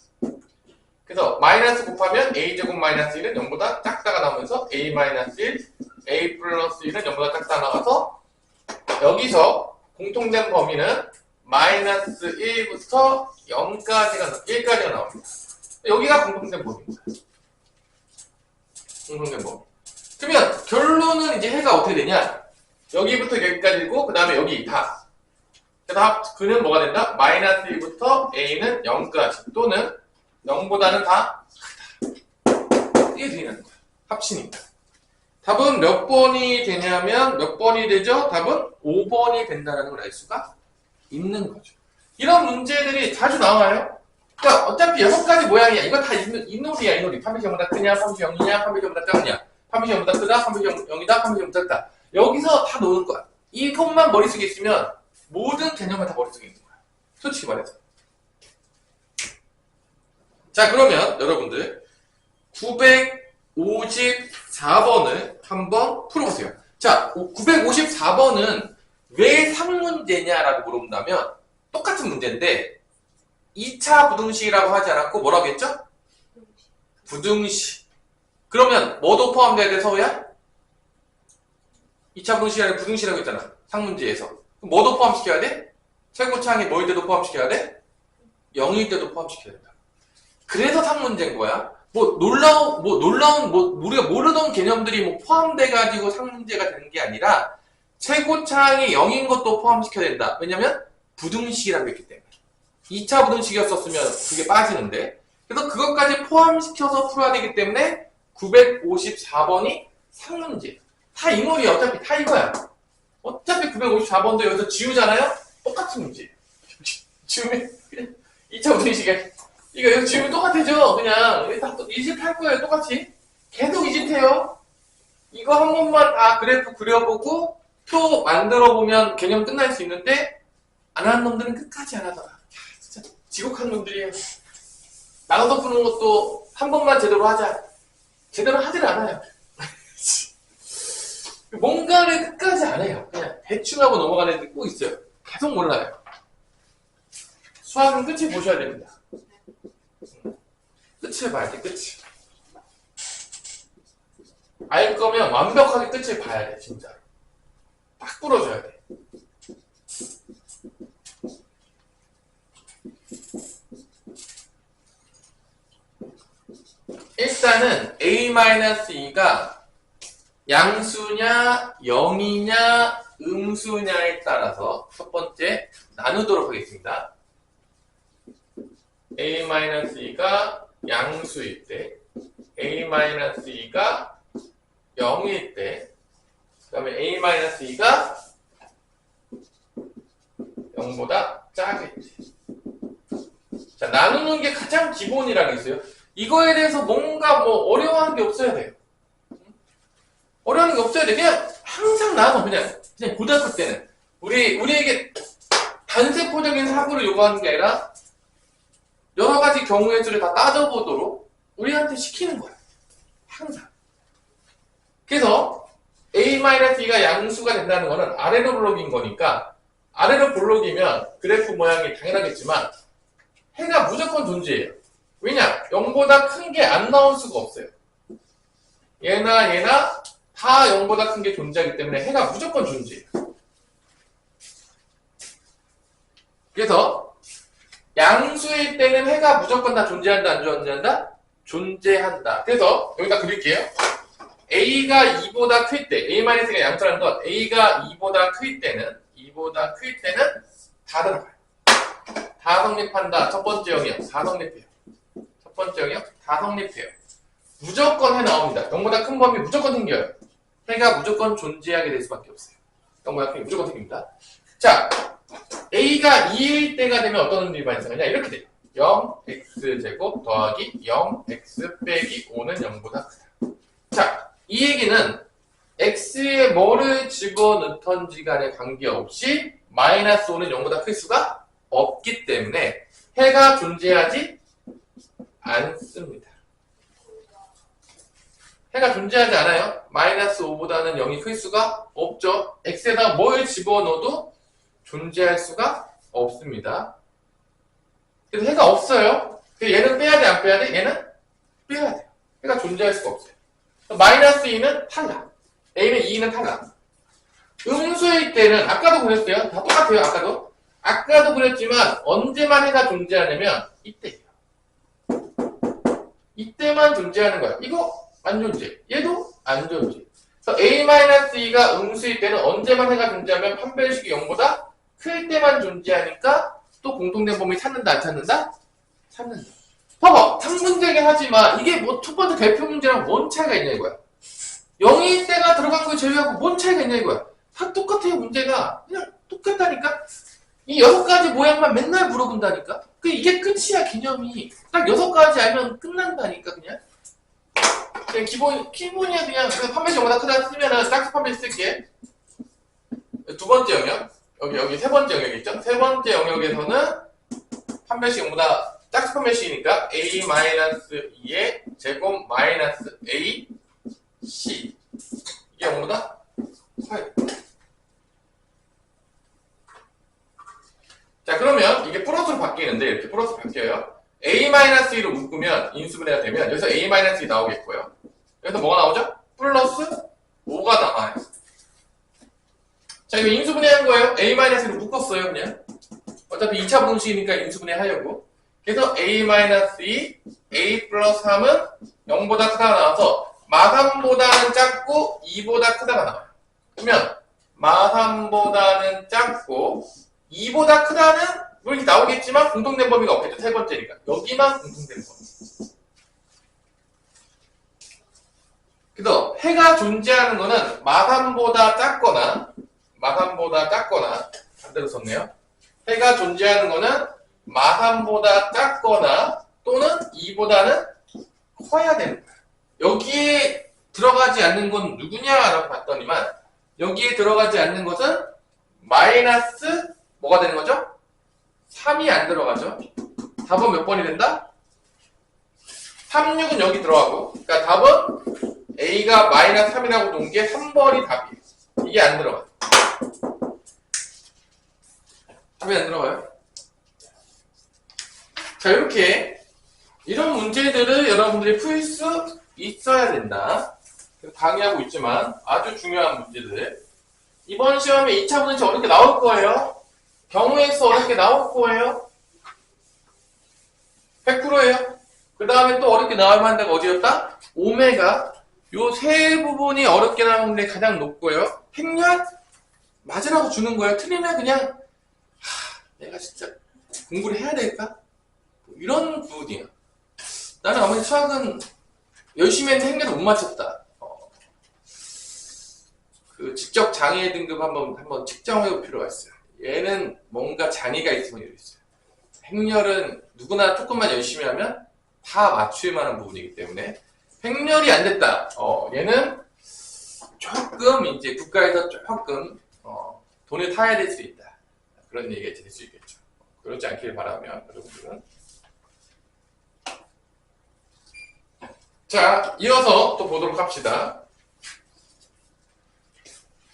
A: 그래서 마이너스 곱하면 a제곱 마이너스 1은 0보다 작다가 나오면서 a 마이너스 1, a 플러스 1은 0보다 작다 나와서 여기서 공통된 범위는 마이너스 1부터 1까지가 나옵니다. 여기가 공통된 범위입니다. 공통된 범위. 그러면 결론은 이제 해가 어떻게 되냐? 여기부터 여기까지고 그 다음에 여기 다. 그래서 그는 뭐가 된다? 마이너스 1부터 a는 0까지 또는 0보다는 다 크다. 이게 되는 거야. 합치니까. 답은 몇 번이 되냐면 몇 번이 되죠? 답은 5번이 된다는 걸 알 수가 있는 거죠. 이런 문제들이 자주 나와요. 그러니까 어차피 6가지 모양이야. 이거 다 이놀이야, 이놀이. 3이 0보다 크냐, 3이 0이냐, 3이 0보다 작냐. 3이 0보다 크다, 3이 0이다, 3이 0보다 작다. 여기서 다 노는 거야. 이것만 머릿속에 있으면 모든 개념은 다 머릿속에 있는 거야. 솔직히 말해서. 자, 그러면 여러분들 954번을 한번 풀어보세요. 자, 954번은 왜 상문제냐라고 물어본다면 똑같은 문제인데 2차 부등식이라고 하지 않았고 뭐라고 했죠? 부등식. 그러면 뭐도 포함돼야 돼, 서우야? 2차 부등식이 아니라 부등식이라고 했잖아. 상문제에서. 그럼 뭐도 포함시켜야 돼? 최고차항이 뭐일 때도 포함시켜야 돼? 0일 때도 포함시켜야 된다. 그래서 상문제인 거야. 놀라운, 우리가 모르던 개념들이 포함돼가지고 상문제가 되는 게 아니라 최고차항이 0인 것도 포함시켜야 된다. 왜냐면 부등식이라고 했기 때문에. 2차 부등식이었었으면 그게 빠지는데. 그래서 그것까지 포함시켜서 풀어야 되기 때문에 954번이 상문제. 다 이놀이야. 어차피 다 이거야. 어차피 954번도 여기서 지우잖아요? 똑같은 문제. 지우면 그냥 2차 부등식이야. 이거 여기 지우면 똑같아져. 그냥 다 이집할 거예요. 똑같이. 계속 이집해요. 이거 한 번만 다 그래프 그려보고 또 만들어보면 개념 끝날 수 있는데 안 하는 놈들은 끝까지 안 하더라. 야, 진짜 지옥한 놈들이에요. 나눠서 푸는 것도 한 번만 제대로 하자. 제대로 하질 않아요. 뭔가를 끝까지 안 해요. 그냥 대충 하고 넘어가는 애들 꼭 있어요. 계속 몰라요. 수학은 끝을 보셔야 됩니다. 끝을 봐야 돼, 끝을. 알 거면 완벽하게 끝을 봐야 돼, 진짜. 딱 부러져야 돼. 일단은 a-2가 양수냐, 0이냐, 음수냐에 따라서 첫 번째 나누도록 하겠습니다. a-2가 양수일 때, a-2가 0일 때, 그 다음에 a-2가 0보다 작을 때. 자, 나누는 게 가장 기본이라는 게 있어요. 이거에 대해서 뭔가 어려워하는 게 없어야 돼요. 어려운 게 없어야 돼. 그냥 항상 나눠. 그냥 고등학교 때는. 우리에게 단세포적인 사고를 요구하는 게 아니라 여러 가지 경우의 수를 다 따져보도록 우리한테 시키는 거야. 항상. 그래서 a-2가 양수가 된다는 거는 아래로 블록인 거니까 아래로 블록이면 그래프 모양이 당연하겠지만 해가 무조건 존재해요. 왜냐? 0보다 큰 게 안 나올 수가 없어요. 얘나 다 0보다 큰 게 존재하기 때문에 해가 무조건 존재해요. 그래서 양수일 때는 해가 무조건 다 존재한다, 안 존재한다? 존재한다. 그래서 여기다 그릴게요. a가 2보다 클 때, a-가 양수라는 건 a가 2보다 클 때는 다 들어가요. 다 성립한다. 첫 번째 영역, 다 성립해요. 첫 번째 영역, 다 성립해요. 무조건 해 나옵니다. 0보다 큰 범위 무조건 생겨요. 해가 무조건 존재하게 될 수밖에 없어요. 0보다 큰 게 무조건 생깁니다. 자, a가 2일 때가 되면 어떤 놈들이 발생하냐? 이렇게 돼요. 0x제곱 더하기 0x 빼기 5는 0보다 크다. 자, 이 얘기는 x에 뭐를 집어넣던지 간에 관계없이 마이너스 5는 0보다 클 수가 없기 때문에 해가 존재하지 않습니다. 해가 존재하지 않아요. 마이너스 5보다는 0이 클 수가 없죠. x에다 뭘 집어넣어도 존재할 수가 없습니다. 그래서 해가 없어요. 그래서 얘는 빼야 돼, 안 빼야 돼? 얘는 빼야 돼. 해가 존재할 수가 없어요. 마이너스 2는 탈락. A는 2는 탈락. 음수일 때는 아까도 그랬어요. 다 똑같아요. 아까도 그랬지만 언제만 해가 존재하냐면 이때예요. 이때만 존재하는 거야. 이거 안 존재. 얘도 안 존재. 그래서 A-2가 음수일 때는 언제만 해가 존재하면 판별식이 0보다 클 때만 존재하니까 또 공통된 범위 찾는다 안 찾는다? 찾는다. 봐봐. 상문제긴 하지만 이게 뭐 첫 번째 대표 문제랑 뭔 차이가 있냐 이거야. 0일 때가 들어간 거 제외하고 뭔 차이가 있냐 이거야. 다 똑같아요. 문제가 그냥 똑같다니까. 이 6가지 모양만 맨날 물어본다니까. 이게 끝이야. 개념이 딱 6가지 알면 끝난다니까. 그냥 기본이야. 그냥 판별식 0보다 크다 쓰면은 짝수 판별식 쓸게. 두 번째 영역 여기 세 번째 영역 있죠? 세 번째 영역에서는 판별식 0보다 짝수 판별식이니까 A-2의 제곱 마이너스 A C 이게 0보다 커요. 자 그러면 이게 플러스로 바뀌는데 이렇게 플러스 바뀌어요. A-2로 묶으면 인수분해가 되면 여기서 A-2 나오겠고요. 여기서 뭐가 나오죠? 플러스 5가 남아요. 자 이거 인수분해한 거예요. A-로 묶었어요. 그냥 어차피 2차 분식이니까 인수분해 하려고. 그래서 A-2 A 플러스 3은 0보다 크다가 나와서 마3보다는 작고 2보다 크다가 나와요. 그러면 마3보다는 작고 2보다 크다는 뭐 이렇게 나오겠지만 공통된 범위가 없겠죠. 세 번째니까. 여기만 공통된 범위. 그래서 해가 존재하는 거는 마3보다 작거나 반대로 썼네요. 해가 존재하는 거는 마3보다 작거나 또는 2보다는 커야 되는 거야. 여기에 들어가지 않는 건 누구냐라고 봤더니만 여기에 들어가지 않는 것은 마이너스 뭐가 되는 거죠? 3이 안 들어가죠. 답은 몇 번이 된다? 3, 6은 여기 들어가고 그러니까 답은 A가 마이너스 3이라고 놓은 게 3번이 답이에요. 이게 안 들어가요. 답이 안 들어가요. 자 이렇게 이런 문제들을 여러분들이 풀 수 있어야 된다. 강의하고 있지만 아주 중요한 문제들. 이번 시험에 2차 분식 어렵게 나올 거예요. 경우의 수 어렵게 나올 거예요. 100%예요. 그 다음에 또 어렵게 나올 만한 데가 어디였다? 오메가. 요 세 부분이 어렵게 나오는 데 가장 높고요. 행렬 맞으라고 주는 거예요. 틀리면 그냥 내가 진짜 공부를 해야 될까? 뭐 이런 부분이에요. 나는 아무리 수학은 열심히 했는데 행렬을 못 맞췄다. 그 직접 장애 등급 한번 측정해 볼 필요가 있어요. 얘는 뭔가 장애가 있으면 이러겠어요. 행렬은 누구나 조금만 열심히 하면 다 맞출 만한 부분이기 때문에 행렬이 안 됐다. 얘는 조금 이제 국가에서 조금 돈을 타야 될 수 있다. 그런 얘기가 될 수 있겠죠. 그렇지 않길 바라면 여러분들은. 자, 이어서 또 보도록 합시다.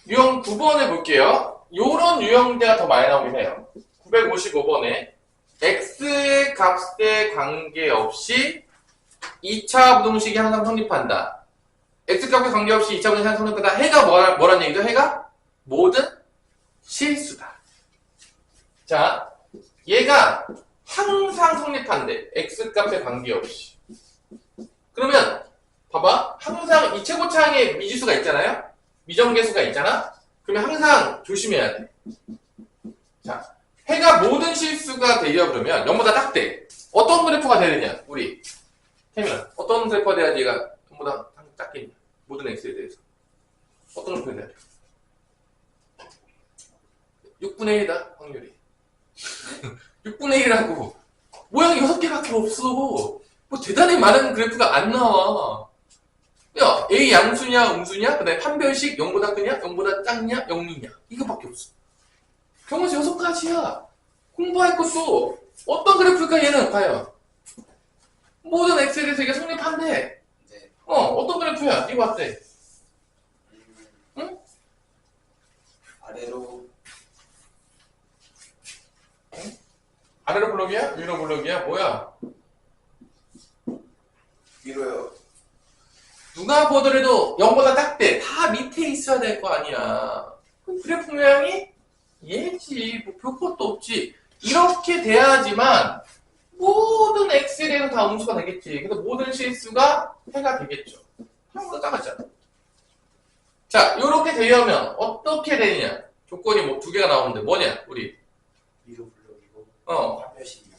A: 유형 9번을 볼게요. 요런 유형대가 더 많이 나오긴 해요. 955번에 x의 값에 관계없이 2차 부동식이 항상 성립한다. x값에 관계없이 2차 부동식이 항상 성립한다. 해가 뭐란 얘기죠? 해가 모든 실수다. 자, 얘가 항상 성립한대. x값에 관계없이. 그러면 봐봐. 항상 이 최고차항에 미지수가 있잖아요. 미정계수가 있잖아. 그러면 항상 조심해야 돼. 자, 해가 모든 실수가 되려 그러면 0보다 작대. 어떤 그래프가 되느냐? 우리 태민아, 어떤 그래프가 돼야지 얘가 0보다 작겠냐? 모든 x에 대해서 어떤 그래프가 돼야 돼? 6분의 1이다 확률이. 6분의 1이라고 모양이 6개밖에 없어. 뭐 대단히 많은 그래프가 안 나와. 야, A 양수냐 음수냐, 그 다음에 판별식 0보다 크냐 0보다 작냐 0이냐 이거밖에 없어. 경우수 6가지야. 공부할 것도 어떤 그래프일까 얘는 과연 모든 x에 대해서 이게 성립한대.
B: 네.
A: 어떤 그래프야? 이거 어때? 응?
B: 아래로
A: 아래로 블록이야? 위로 블록이야? 뭐야?
B: 위로요.
A: 누가 보더라도 0보다 작대. 다 밑에 있어야 될 거 아니야. 그럼 그래프 모양이 얘지. 뭐 별 것도 없지. 이렇게 돼야지만 모든 x에 대해서 다 음수가 되겠지. 그래서 모든 실수가 해가 되겠죠. 0보다 작았잖아. 자, 이렇게 되려면 어떻게 되느냐? 조건이 뭐 두 개가 나오는데 뭐냐? 우리
B: 위로 블록이고
A: 한
B: 별식이요.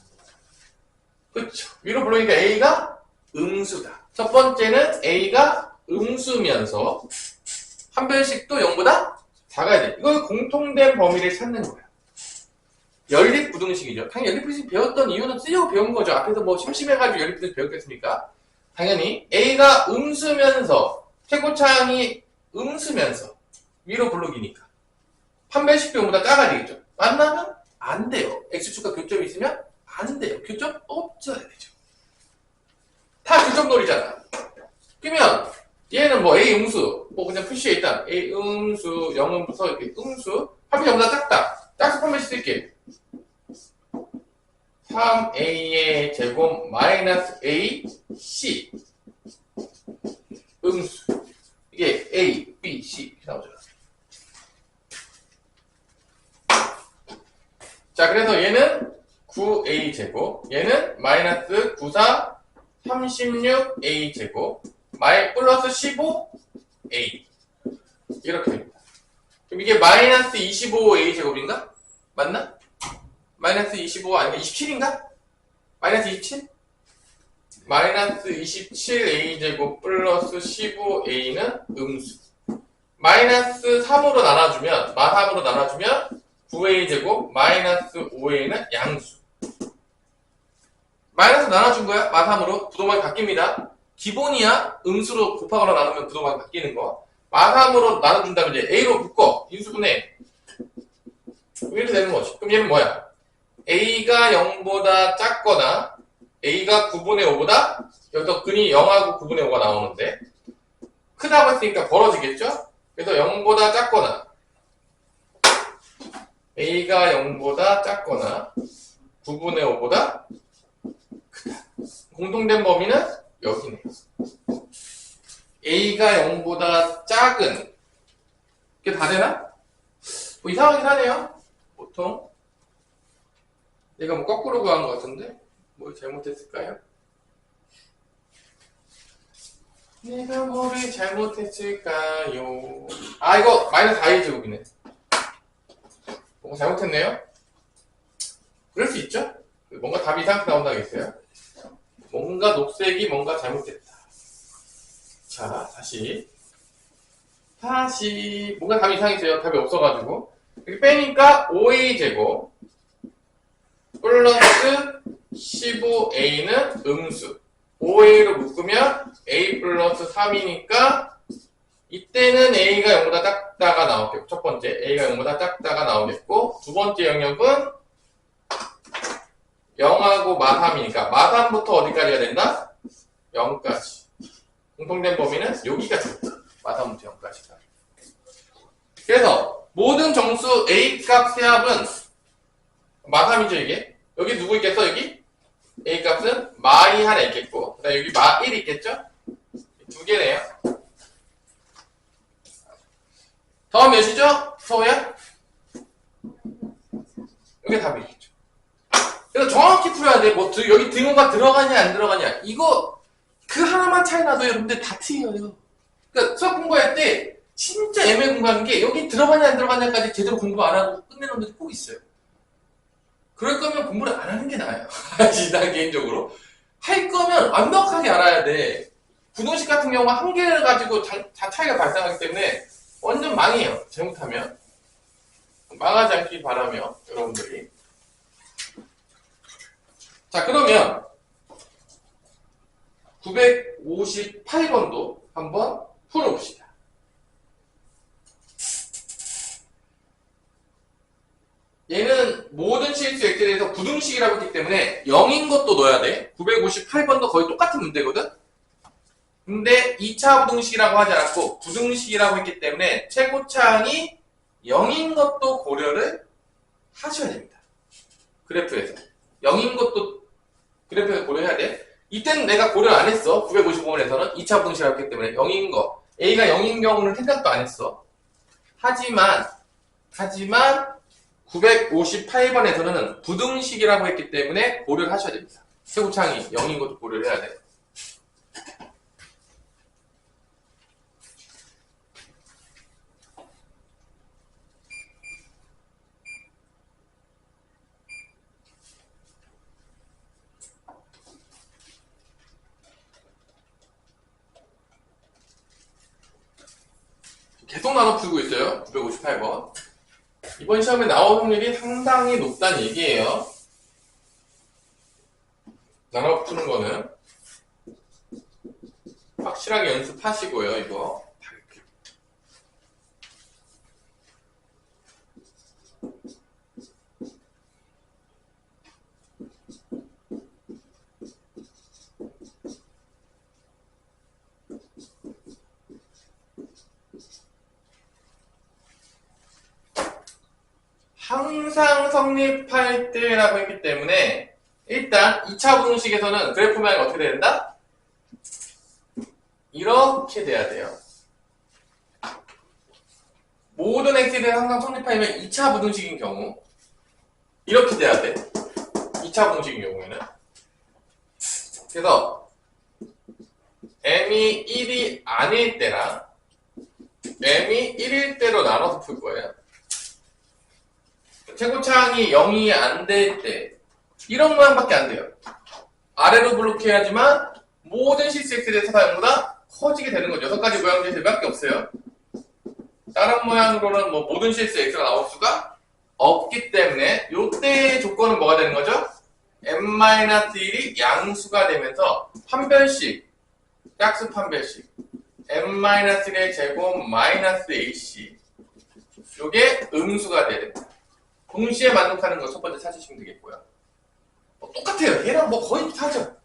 A: 그렇죠. 위로 블록이니까 a가 음수다. 첫 번째는 a가 음수면서 한 별씩도 0보다 작아야 돼. 이걸 공통된 범위를 찾는 거야. 연립부등식이죠. 당연히 연립부등식 배웠던 이유는 쓰려고 배운 거죠. 앞에서 뭐 심심해가지고 연립부등식 배웠겠습니까? 당연히 a가 음수면서 최고차항이 음수면서 위로 블록이니까 한 별씩도 0보다 작아야 되겠죠. 만나면 안 돼요. x축과 교점이 있으면 안 돼요. 교점 없어야 되죠. 다 교점놀이잖아. 그러면 얘는 뭐 a 음수 뭐 그냥 표시해 일단 a 음수 0음부터 이렇게 음수 한 별이 0보다 작다. 짝수 판별식 쓸게. 3a의 제곱 마이너스 ac 음수 이게 a, b, c 이렇게 나오잖아. 자 그래서 얘는 9a 제곱 얘는 마이너스 94 36a 제곱 플러스 15a 이렇게 됩니다. 그럼 이게 마이너스 25a 제곱인가? 맞나? 마이너스 25 아니면 27인가? 마이너스 27? 마이너스 27a 제곱 플러스 15a는 음수. 마이너스 3으로 나눠주면 마3으로 나눠주면 9a 제곱 마이너스 5a는 양수. 마이너스 나눠준 거야 마3으로 부동반이 바뀝니다. 기본이야. 음수로 곱하거나 나누면 부동반이 바뀌는 거. 마3으로 나눠준다면 이제 a로 묶어 인수분해 이렇게 되는 거지. 그럼 얘는 뭐야? a가 0보다 작거나 a가 9분의 5보다 여기서 근이 0하고 9분의 5가 나오는데 크다고 했으니까 벌어지겠죠? 그래서 0보다 작거나 a가 0보다 작거나 9분의 5보다 크다. 공통된 범위는 여기네요. a가 0보다 작은 이게 다 되나? 뭐 이상하긴 하네요. 보통 얘가 뭐 거꾸로 구한 것 같은데 뭘 잘못했을까요? 내가 뭐를 잘못했을까요? 아 이거 마이너스 4a 제곱이네. 뭔가 잘못했네요? 그럴 수 있죠? 뭔가 답이 이상하게 나온다겠어요? 뭔가 녹색이 뭔가 잘못됐다. 자 다시 뭔가 답이 이상했어요. 답이 없어가지고 이렇게 빼니까 5a 제곱 플러스 15a는 음수 5a로 묶으면 a 플러스 3이니까 이때는 a가 0보다 작다가 나오겠고 첫 번째 a가 0보다 작다가 나오겠고 두 번째 영역은 0하고 마3이니까 마3부터 어디까지가 된다? 0까지 공통된 범위는 여기까지 마3부터 0까지가 그래서 모든 정수 a 값의 합은 마3이죠 이게 여기 누구 있겠어 여기? a 값은 마2 하나 있겠고 그다음 여기 마1 있겠죠? 두 개네요. 다음 몇이죠? 서호야? 이게 답이겠죠. 그래서 정확히 풀어야 돼. 뭐 여기 등호가 들어가냐 안 들어가냐 이거 그 하나만 차이 나도 여러분들 다 틀려요. 그러니까 수학 공부할 때 진짜 애매 공부하는 게 여기 들어가냐 안 들어가냐까지 제대로 공부 안 하고 끝내는 분들이 꼭 있어요. 그럴 거면 공부를 안 하는 게 나아요. 난 개인적으로. 할 거면 완벽하게 알아야 돼. 부등식 같은 경우는 한 개를 가지고 다 차이가 발생하기 때문에 완전 망해요. 잘못하면. 망하지 않길 바라며 여러분들이. 자 그러면 958번도 한번 풀어봅시다. 얘는 모든 실수 x에 대해서 부등식이라고 했기 때문에 0인 것도 넣어야 돼. 958번도 거의 똑같은 문제거든. 근데 2차 부등식이라고 하지 않았고 부등식이라고 했기 때문에 최고차항이 0인 것도 고려를 하셔야 됩니다. 그래프에서. 0인 것도 그래프에서 고려해야 돼. 이때는 내가 고려 안 했어. 955번에서는 2차 부등식이었기 때문에 0인 거. A가 0인 경우는 생각도 안 했어. 하지만 958번에서는 부등식이라고 했기 때문에 고려를 하셔야 됩니다. 최고차항이 0인 것도 고려를 해야 돼. 계속 나눠 풀고 있어요. 958번. 이번 시험에 나올 확률이 상당히 높다는 얘기예요. 나눠 푸는 거는 확실하게 연습하시고요. 이거 항상 성립할 때라고 했기 때문에 일단 2차 부등식에서는 그래프 모양이 어떻게 된다? 이렇게 돼야 돼요. 모든 x에 대해 항상 성립하면 2차 부등식인 경우 이렇게 돼야 돼. 2차 부등식인 경우에는. 그래서 m이 1이 아닐 때랑 m이 1일 때로 나눠서 풀 거예요. 최고차항이 0이 안 될 때 이런 모양밖에 안 돼요. 아래로 블록해야지만 모든 실수 x에 대해서 사용보다 커지게 되는 거죠. 6가지 모양 중에서 몇개 없어요. 다른 모양으로는 뭐 모든 실수 x가 나올 수가 없기 때문에 요때의 조건은 뭐가 되는 거죠? m-1이 양수가 되면서 판별식, 짝수 판별식 m-1의 제곱 마이너스 ac 요게 음수가 돼야 됩니다. 동시에 만족하는 거 첫 번째 찾으시면 되겠고요. 똑같아요. 얘랑 뭐 거의 비슷하죠.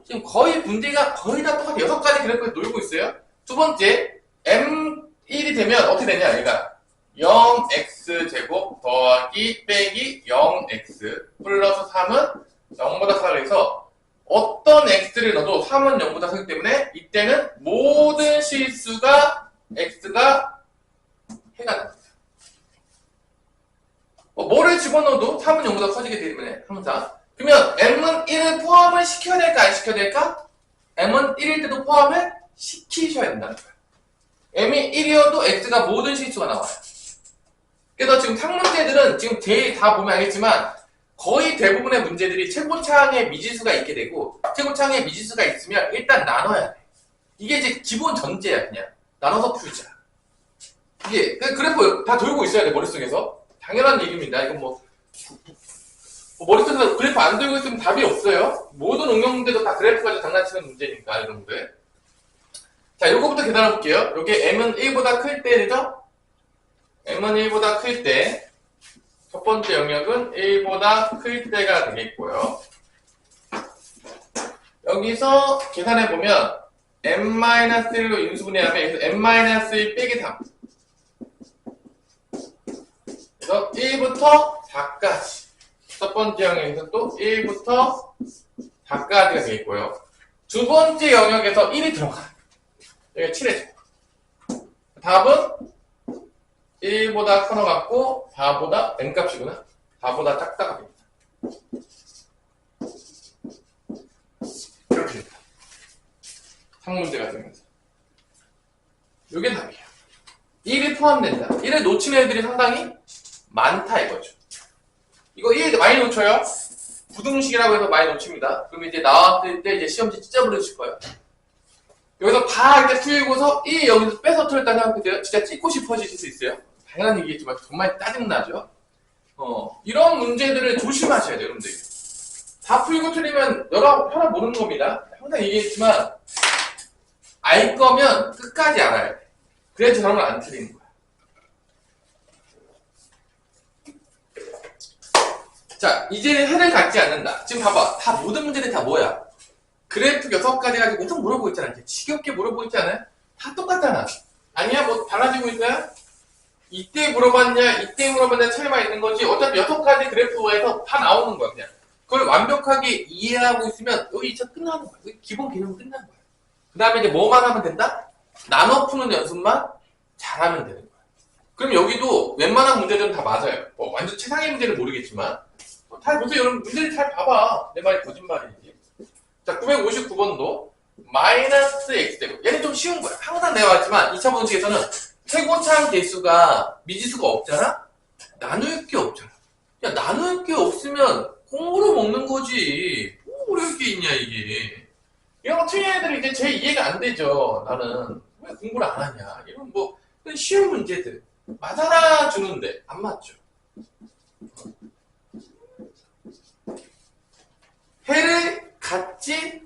A: 지금 거의 문제가 거의 다 똑같아요. 6가지 그래프에 놀고 있어요. 두 번째, m1이 되면 어떻게 되냐, 얘가 0x제곱 더하기 빼기 0x 플러스 3은 0보다 크다 해서 어떤 x를 넣어도 3은 0보다 크기 때문에 이때는 모든 실수가 x가 해가 됩니다. 뭐를 집어넣어도 3은 0보다 커지기 때문에 항상. 그러면 m은 1을 포함을 시켜야 될까 안 시켜야 될까? m은 1일 때도 포함을 시키셔야 된다는 거예요. m이 1이어도 x가 모든 실수가 나와요. 그래서 지금 상문제들은 지금 다 보면 알겠지만 거의 대부분의 문제들이 최고차항에 미지수가 있게 되고 최고차항에 미지수가 있으면 일단 나눠야 돼. 이게 이제 기본 전제야. 그냥 나눠서 풀자. 이게 그래프 다 돌고 있어야 돼. 머릿속에서. 당연한 얘기입니다. 이건 머릿속에서 그래프 안 들고 있으면 답이 없어요. 모든 응용문제도 다 그래프 가지고 장난치는 문제니까, 여러분들. 자, 요거부터 계산해 볼게요. 요게 m은 1보다 클 때죠? m은 1보다 클 때. 첫 번째 영역은 1보다 클 때가 되겠고요. 여기서 계산해 보면 m-1로 인수분해하면 여기서 m-1 빼기 3. 그래서 1부터 4까지. 첫 번째 영역에서 또 1부터 4까지가 되겠고요. 두 번째 영역에서 1이 들어가. 여기가 7이죠. 답은 1보다 커 같고 4보다 n값이구나. 4보다 작다가 됩니다. 이렇게 됩니다. 상문제가 되면서. 이게 답이에요. 1이 포함된다. 1을 놓친 애들이 상당히 많다 이거죠. 이거 1 많이 놓쳐요. 부등식이라고 해서 많이 놓칩니다. 그럼 이제 나왔을 때 이제 시험지 찢어버리실 거예요. 여기서 다 이렇게 풀고서 1 여기서 빼서 틀었다 생각해도 진짜 찍고 싶어지실 수 있어요. 당연한 얘기겠지만 정말 짜증나죠. 이런 문제들을 조심하셔야 돼요, 여러분들. 다 풀고 틀리면 하나 모르는 겁니다. 항상 얘기했지만 알 거면 끝까지 알아야 돼. 그래야지 저런 걸 안 틀리는 거야. 자, 이제는 해를 갖지 않는다. 지금 봐봐. 다 모든 문제들이 다 뭐야? 그래프 6가지 가지고 엄청 물어보고 있잖아. 이렇게 지겹게 물어보고 있지 않아요? 다 똑같잖아. 아니야? 뭐 달라지고 있어요? 이때 물어봤냐, 이때 물어봤냐 차이만 있는 거지. 어차피 6가지 그래프에서 다 나오는 거야, 그냥. 그걸 완벽하게 이해하고 있으면 여기 2차 끝나는 거야. 여기 기본 개념은 끝나는 거야. 그 다음에 이제 뭐만 하면 된다? 나눠 푸는 연습만 잘하면 되는 거야. 그럼 여기도 웬만한 문제들은 다 맞아요. 뭐 완전 최상의 문제는 모르겠지만 다 보세요. 여러분 문제를 잘 봐봐. 내 말이 거짓말이지. 자, 959번도 마이너스 x제곱. 얘는 좀 쉬운 거야. 항상 내가 말했지만 2차 방식에서는 최고차항 개수가 미지수가 없잖아? 나눌 게 없잖아. 야, 나눌 게 없으면 콩으로 먹는 거지. 뭐 어려울 게 있냐 이게. 이런 거 틀린 애들이 이제 제 이해가 안 되죠. 나는 왜 공부를 안 하냐. 이런 뭐 쉬운 문제들 맞아라 주는데 안 맞죠. 해를 갖지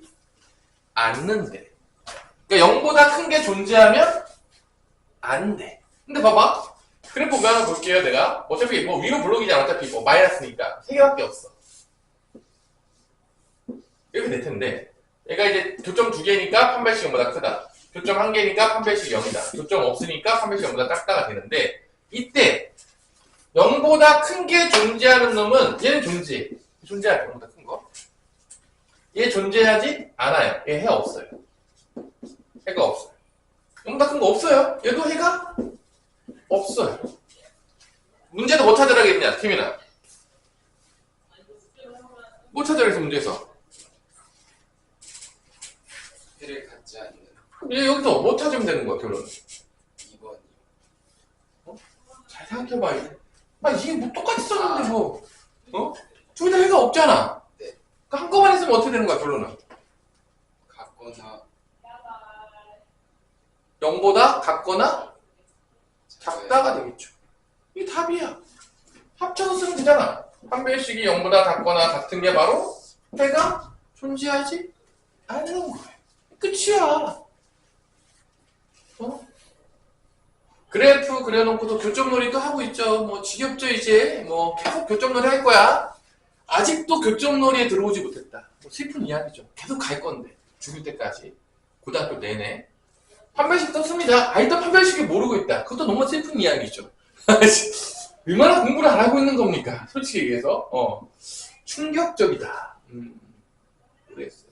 A: 않는데. 그러니까 0보다 큰 게 존재하면 안 돼. 근데 봐봐. 그래프 보면 볼게요, 내가. 어차피 뭐 위로 블록이잖아. 어차피 뭐 마이너스니까. 3개밖에 없어. 이렇게 될 텐데. 얘가 이제 교점 2개니까 3배씩 0보다 크다. 교점 1개니까 3배씩 0이다. 교점 없으니까 3배씩 0보다 작다가 되는데, 이때 0보다 큰 게 존재하는 놈은 얘는 존재하죠. 0보다 큰 거. 얘 존재하지 않아요. 얘 해 없어요. 해가 없어요. 0보다 큰 거 없어요. 얘도 해가 없어요. 문제도 못 찾으라겠냐, 팀이나. 못 찾으라겠어, 문제에서.
B: 해를 갖지 않는
A: 얘 여기서 못 찾으면 되는 거야, 결론은.
B: 2번이요.
A: 잘 생각해봐, 이게. 이게 뭐 똑같이 썼는데 뭐. 둘 다 해가 없잖아.
B: 네.
A: 그러니까 한꺼번에 쓰면 어떻게 되는 거야, 결론은?
B: 같거나
A: 0보다 같거나 작다가 되겠죠. 이게 답이야. 합쳐서 쓰면 되잖아. 한 배씩이 0보다 같거나 같은 게 바로 해가 존재하지 않는 거예요. 끝이야. 그래프 그려놓고도 교점놀이 또 하고 있죠. 뭐 지겹죠 이제. 뭐 계속 교점놀이 할 거야. 아직도 교점놀이에 들어오지 못했다. 뭐 슬픈 이야기죠. 계속 갈 건데 죽을 때까지. 고등학교 내내. 판별식 떴습니다. 아직도 판별식을 모르고 있다. 그것도 너무 슬픈 이야기죠. 얼마나 공부를 안 하고 있는 겁니까? 솔직히 얘기해서. 충격적이다. 모르겠어요.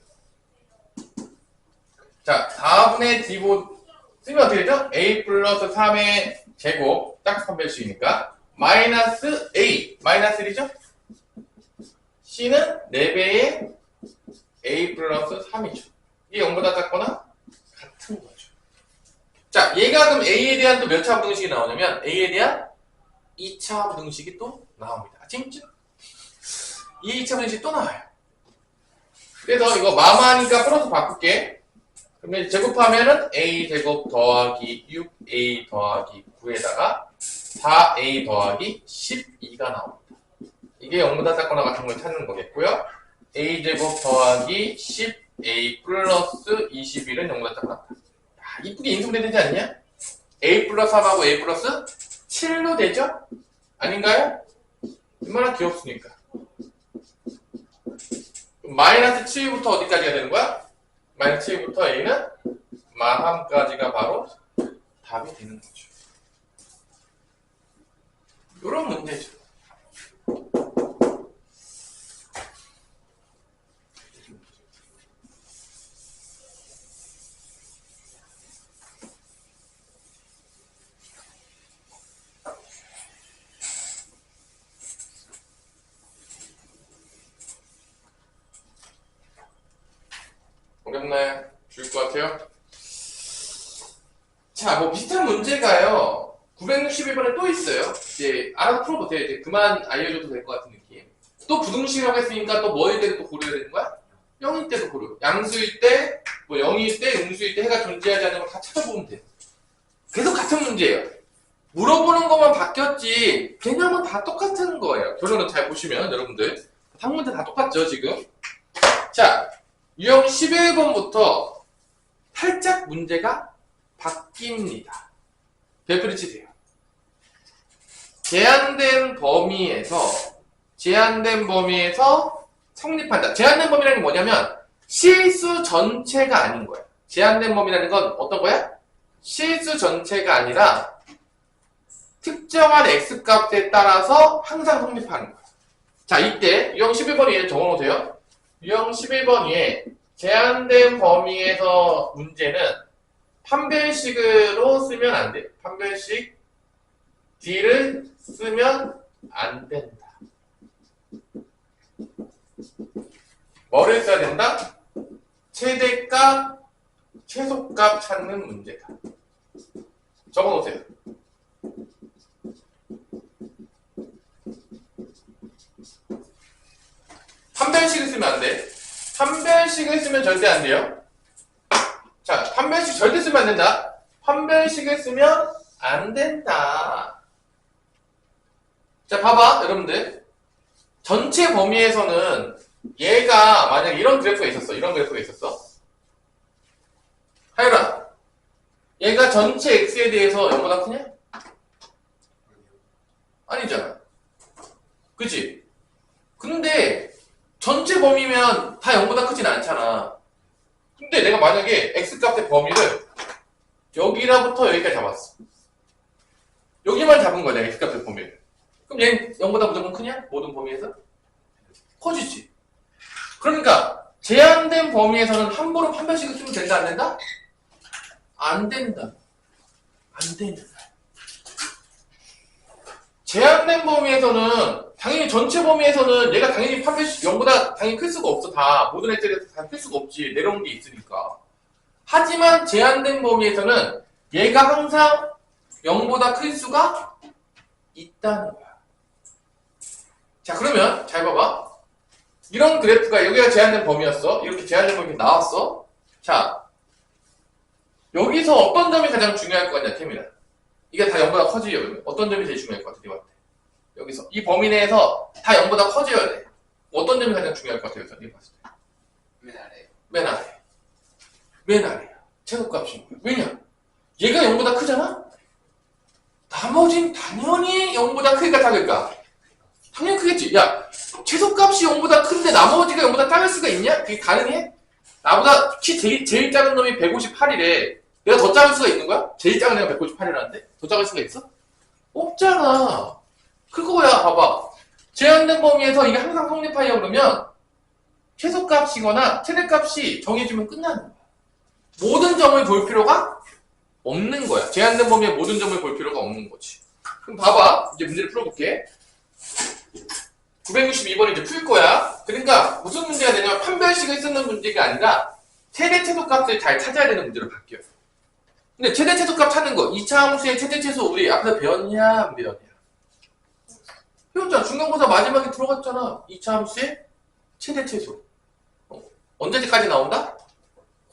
A: 자, 4분의 D보 쓰면 어떻게 되죠? A 플러스 3의 제곱 짝수 판별식이니까 마이너스 A 마이너스 1이죠? C는 4배의 A 플러스 3이죠. 이게 0보다 작거나 같은 거죠. 자, 얘가 그럼 A에 대한 또 몇 차 부등식이 나오냐면 A에 대한 2차 부등식이 또 나옵니다. 재밌죠? 이 2차 부등식이 또 나와요. 그래서 이거 마마니까 플러스 바꿀게. 그러면 제곱하면은 A 제곱 더하기 6A 더하기 9에다가 4A 더하기 12가 나옵니다. 이게 0보다 작거나 같은 걸 찾는 거겠고요. A 제곱 더하기 10A 플러스 21은 0보다 작거나 같다. 이쁘게 인수분해 되지 않냐? A 플러스 3하고 A 플러스 7로 되죠? 아닌가요? 얼마나 귀엽습니까? 마이너스 7부터 어디까지가 되는 거야? 마이너스 7부터 A는 마함까지가 바로 답이 되는 거죠. 이런 문제죠. 어렵나요? 좋을 것 같아요? 자, 뭐 비슷한 문제가요. 961번에 또 있어요. 이제 알아서 풀어보세요. 이제 그만 알려줘도 될 것 같은 느낌. 또 부등식이라고 했으니까 또 뭐일 때도 또 고려해야 되는 거야? 0일 때도 고려. 양수일 때, 뭐 0일 때, 음수일 때 해가 존재하지 않는 걸 다 찾아보면 돼. 계속 같은 문제예요. 물어보는 것만 바뀌었지 개념은 다 똑같은 거예요. 결론은 잘 보시면 여러분들 한 문제 다 똑같죠 지금. 자, 유형 11번부터 살짝 문제가 바뀝니다. 별표를 치세요. 제한된 범위에서 성립한다. 제한된 범위라는 게 뭐냐면 실수 전체가 아닌 거예요. 제한된 범위라는 건 어떤 거야? 실수 전체가 아니라 특정한 x값에 따라서 항상 성립하는 거야. 자, 이때 유형 11번에 적어놓으세요. 유형 11번에 제한된 범위에서 문제는 판별식으로 쓰면 안 돼. 판별식 D를 쓰면 안 된다. 뭐를 써야 된다? 최대값, 최소값 찾는 문제다. 적어놓으세요. 판별식을 쓰면 안 돼. 판별식을 쓰면 절대 안 돼요. 자, 판별식 절대 쓰면 안 된다. 판별식을 쓰면 안 된다. 자, 봐봐, 여러분들. 전체 범위에서는 얘가 만약 이런 그래프가 있었어. 이런 그래프가 있었어. 하율아, 얘가 전체 x에 대해서 0보다 크냐? 아니잖아. 그치? 근데 전체 범위면 다 0보다 크진 않잖아. 근데 내가 만약에 x값의 범위를 여기라부터 여기까지 잡았어. 여기만 잡은 거야, 내가 x값의 범위를. 그럼 얘는 0보다 무조건 크냐? 모든 범위에서? 커지지. 그러니까 제한된 범위에서는 함부로 판별식을 쓰면 된다, 안 된다? 안 된다. 안 된다. 제한된 범위에서는 당연히 전체 범위에서는 얘가 당연히 판별식 0보다 당연히 클 수가 없어. 다 모든 애들이 다 클 수가 없지. 내려온 게 있으니까. 하지만 제한된 범위에서는 얘가 항상 0보다 클 수가 있다는 거야. 자, 그러면 잘 봐봐. 이런 그래프가 여기가 제한된 범위였어. 이렇게 제한된 범위 나왔어. 자, 여기서 어떤 점이 가장 중요할 것 같냐, 태민아? 이게 다 0보다 커지려면 어떤 점이 제일 중요할 것 같아, 네가? 여기서 이 범위 내에서 다 0보다 커져야 돼. 어떤 점이 가장 중요할 것 같아, 여기서 네가 봤을 때?
B: 맨 아래.
A: 맨 아래. 맨 아래야. 최소값이 뭐야? 왜냐? 얘가 0보다 크잖아? 나머진 당연히 0보다 크기가 작을까? 당연히 크겠지. 야, 최소값이 0보다 큰데 나머지가 0보다 작을 수가 있냐? 그게 가능해? 나보다 키 제일 작은 놈이 158이래. 내가 더 작을 수가 있는 거야? 제일 작은 애가 158이라는데? 더 작을 수가 있어? 없잖아. 그거야, 봐봐. 제한된 범위에서 이게 항상 성립하려고 그러면 최소값이거나 최대값이 정해지면 끝나는 거야. 모든 점을 볼 필요가 없는 거야. 제한된 범위에 모든 점을 볼 필요가 없는 거지. 그럼 봐봐. 이제 문제를 풀어볼게. 962번 이제 풀 거야. 그러니까 무슨 문제가 되냐면 판별식을 쓰는 문제가 아니라 최대 최소값을 잘 찾아야 되는 문제로 바뀌어요. 근데 최대 최소값 찾는 거 2차 함수의 최대 최소 우리 앞에서 배웠냐 안 배웠냐? 배웠잖아. 중간고사 마지막에 들어갔잖아. 2차 함수의 최대 최소. 언제까지 나온다?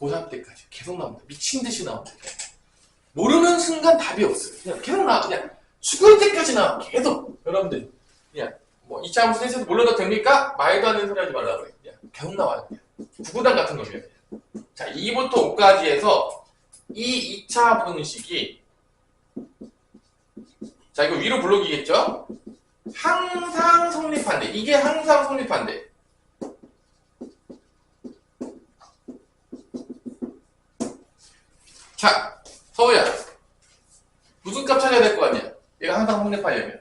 A: 고3 때까지 계속 나온다. 미친 듯이 나온다. 모르는 순간 답이 없어요. 그냥 계속 나와. 그냥 죽을 때까지 나와. 계속. 여러분들 그냥 뭐 2차 함수 세세도 몰라도 됩니까? 말도 안 되는 소리 하지 말라고 그래. 그냥 계속 나와요. 그냥. 구구단 같은 놈이야. 자, 2부터 5까지 해서 이 2차 분식이 자, 이거 위로 블록이겠죠? 항상 성립한대. 이게 항상 성립한대. 자, 서우야. 무슨 값 찾아야 될 거 아니야? 얘가 항상 성립하려면.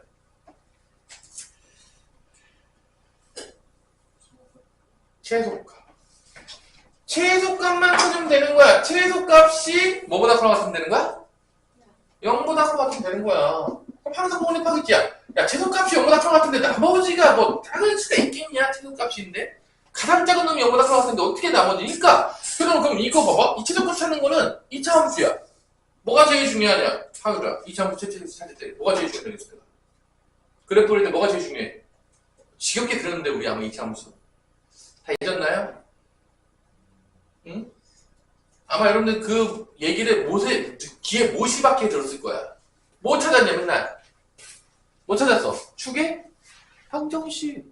A: 최소값. 최소값만 찾으면 되는 거야. 최소값이 뭐보다 커 같으면 되는 거야? 0보다 커 같으면 되는 거야. 그럼 항상 성립하겠지. 야, 최소값이 0보다 커 같은데 나머지가 뭐 작을 수가 있겠냐? 최소값인데. 가장 작은 놈이 0보다 커 같은데 어떻게 나머지니까? 그럼 이거 봐봐. 이 최소값 찾는 거는 2차 함수야. 뭐가 제일 중요하냐? 하율아, 2차 함수 최소값 찾을 때 뭐가 제일 중요하겠어? 그래프 그릴 때 뭐가 제일 중요해? 지겹게 그렸는데 우리 아마 2차 함수. 다 잊었나요? 응? 아마 여러분들 그 얘기를 귀에 못이 박혀 들었을 거야. 뭐 찾았냐 맨날? 뭐 찾았어? 축에? 항정식.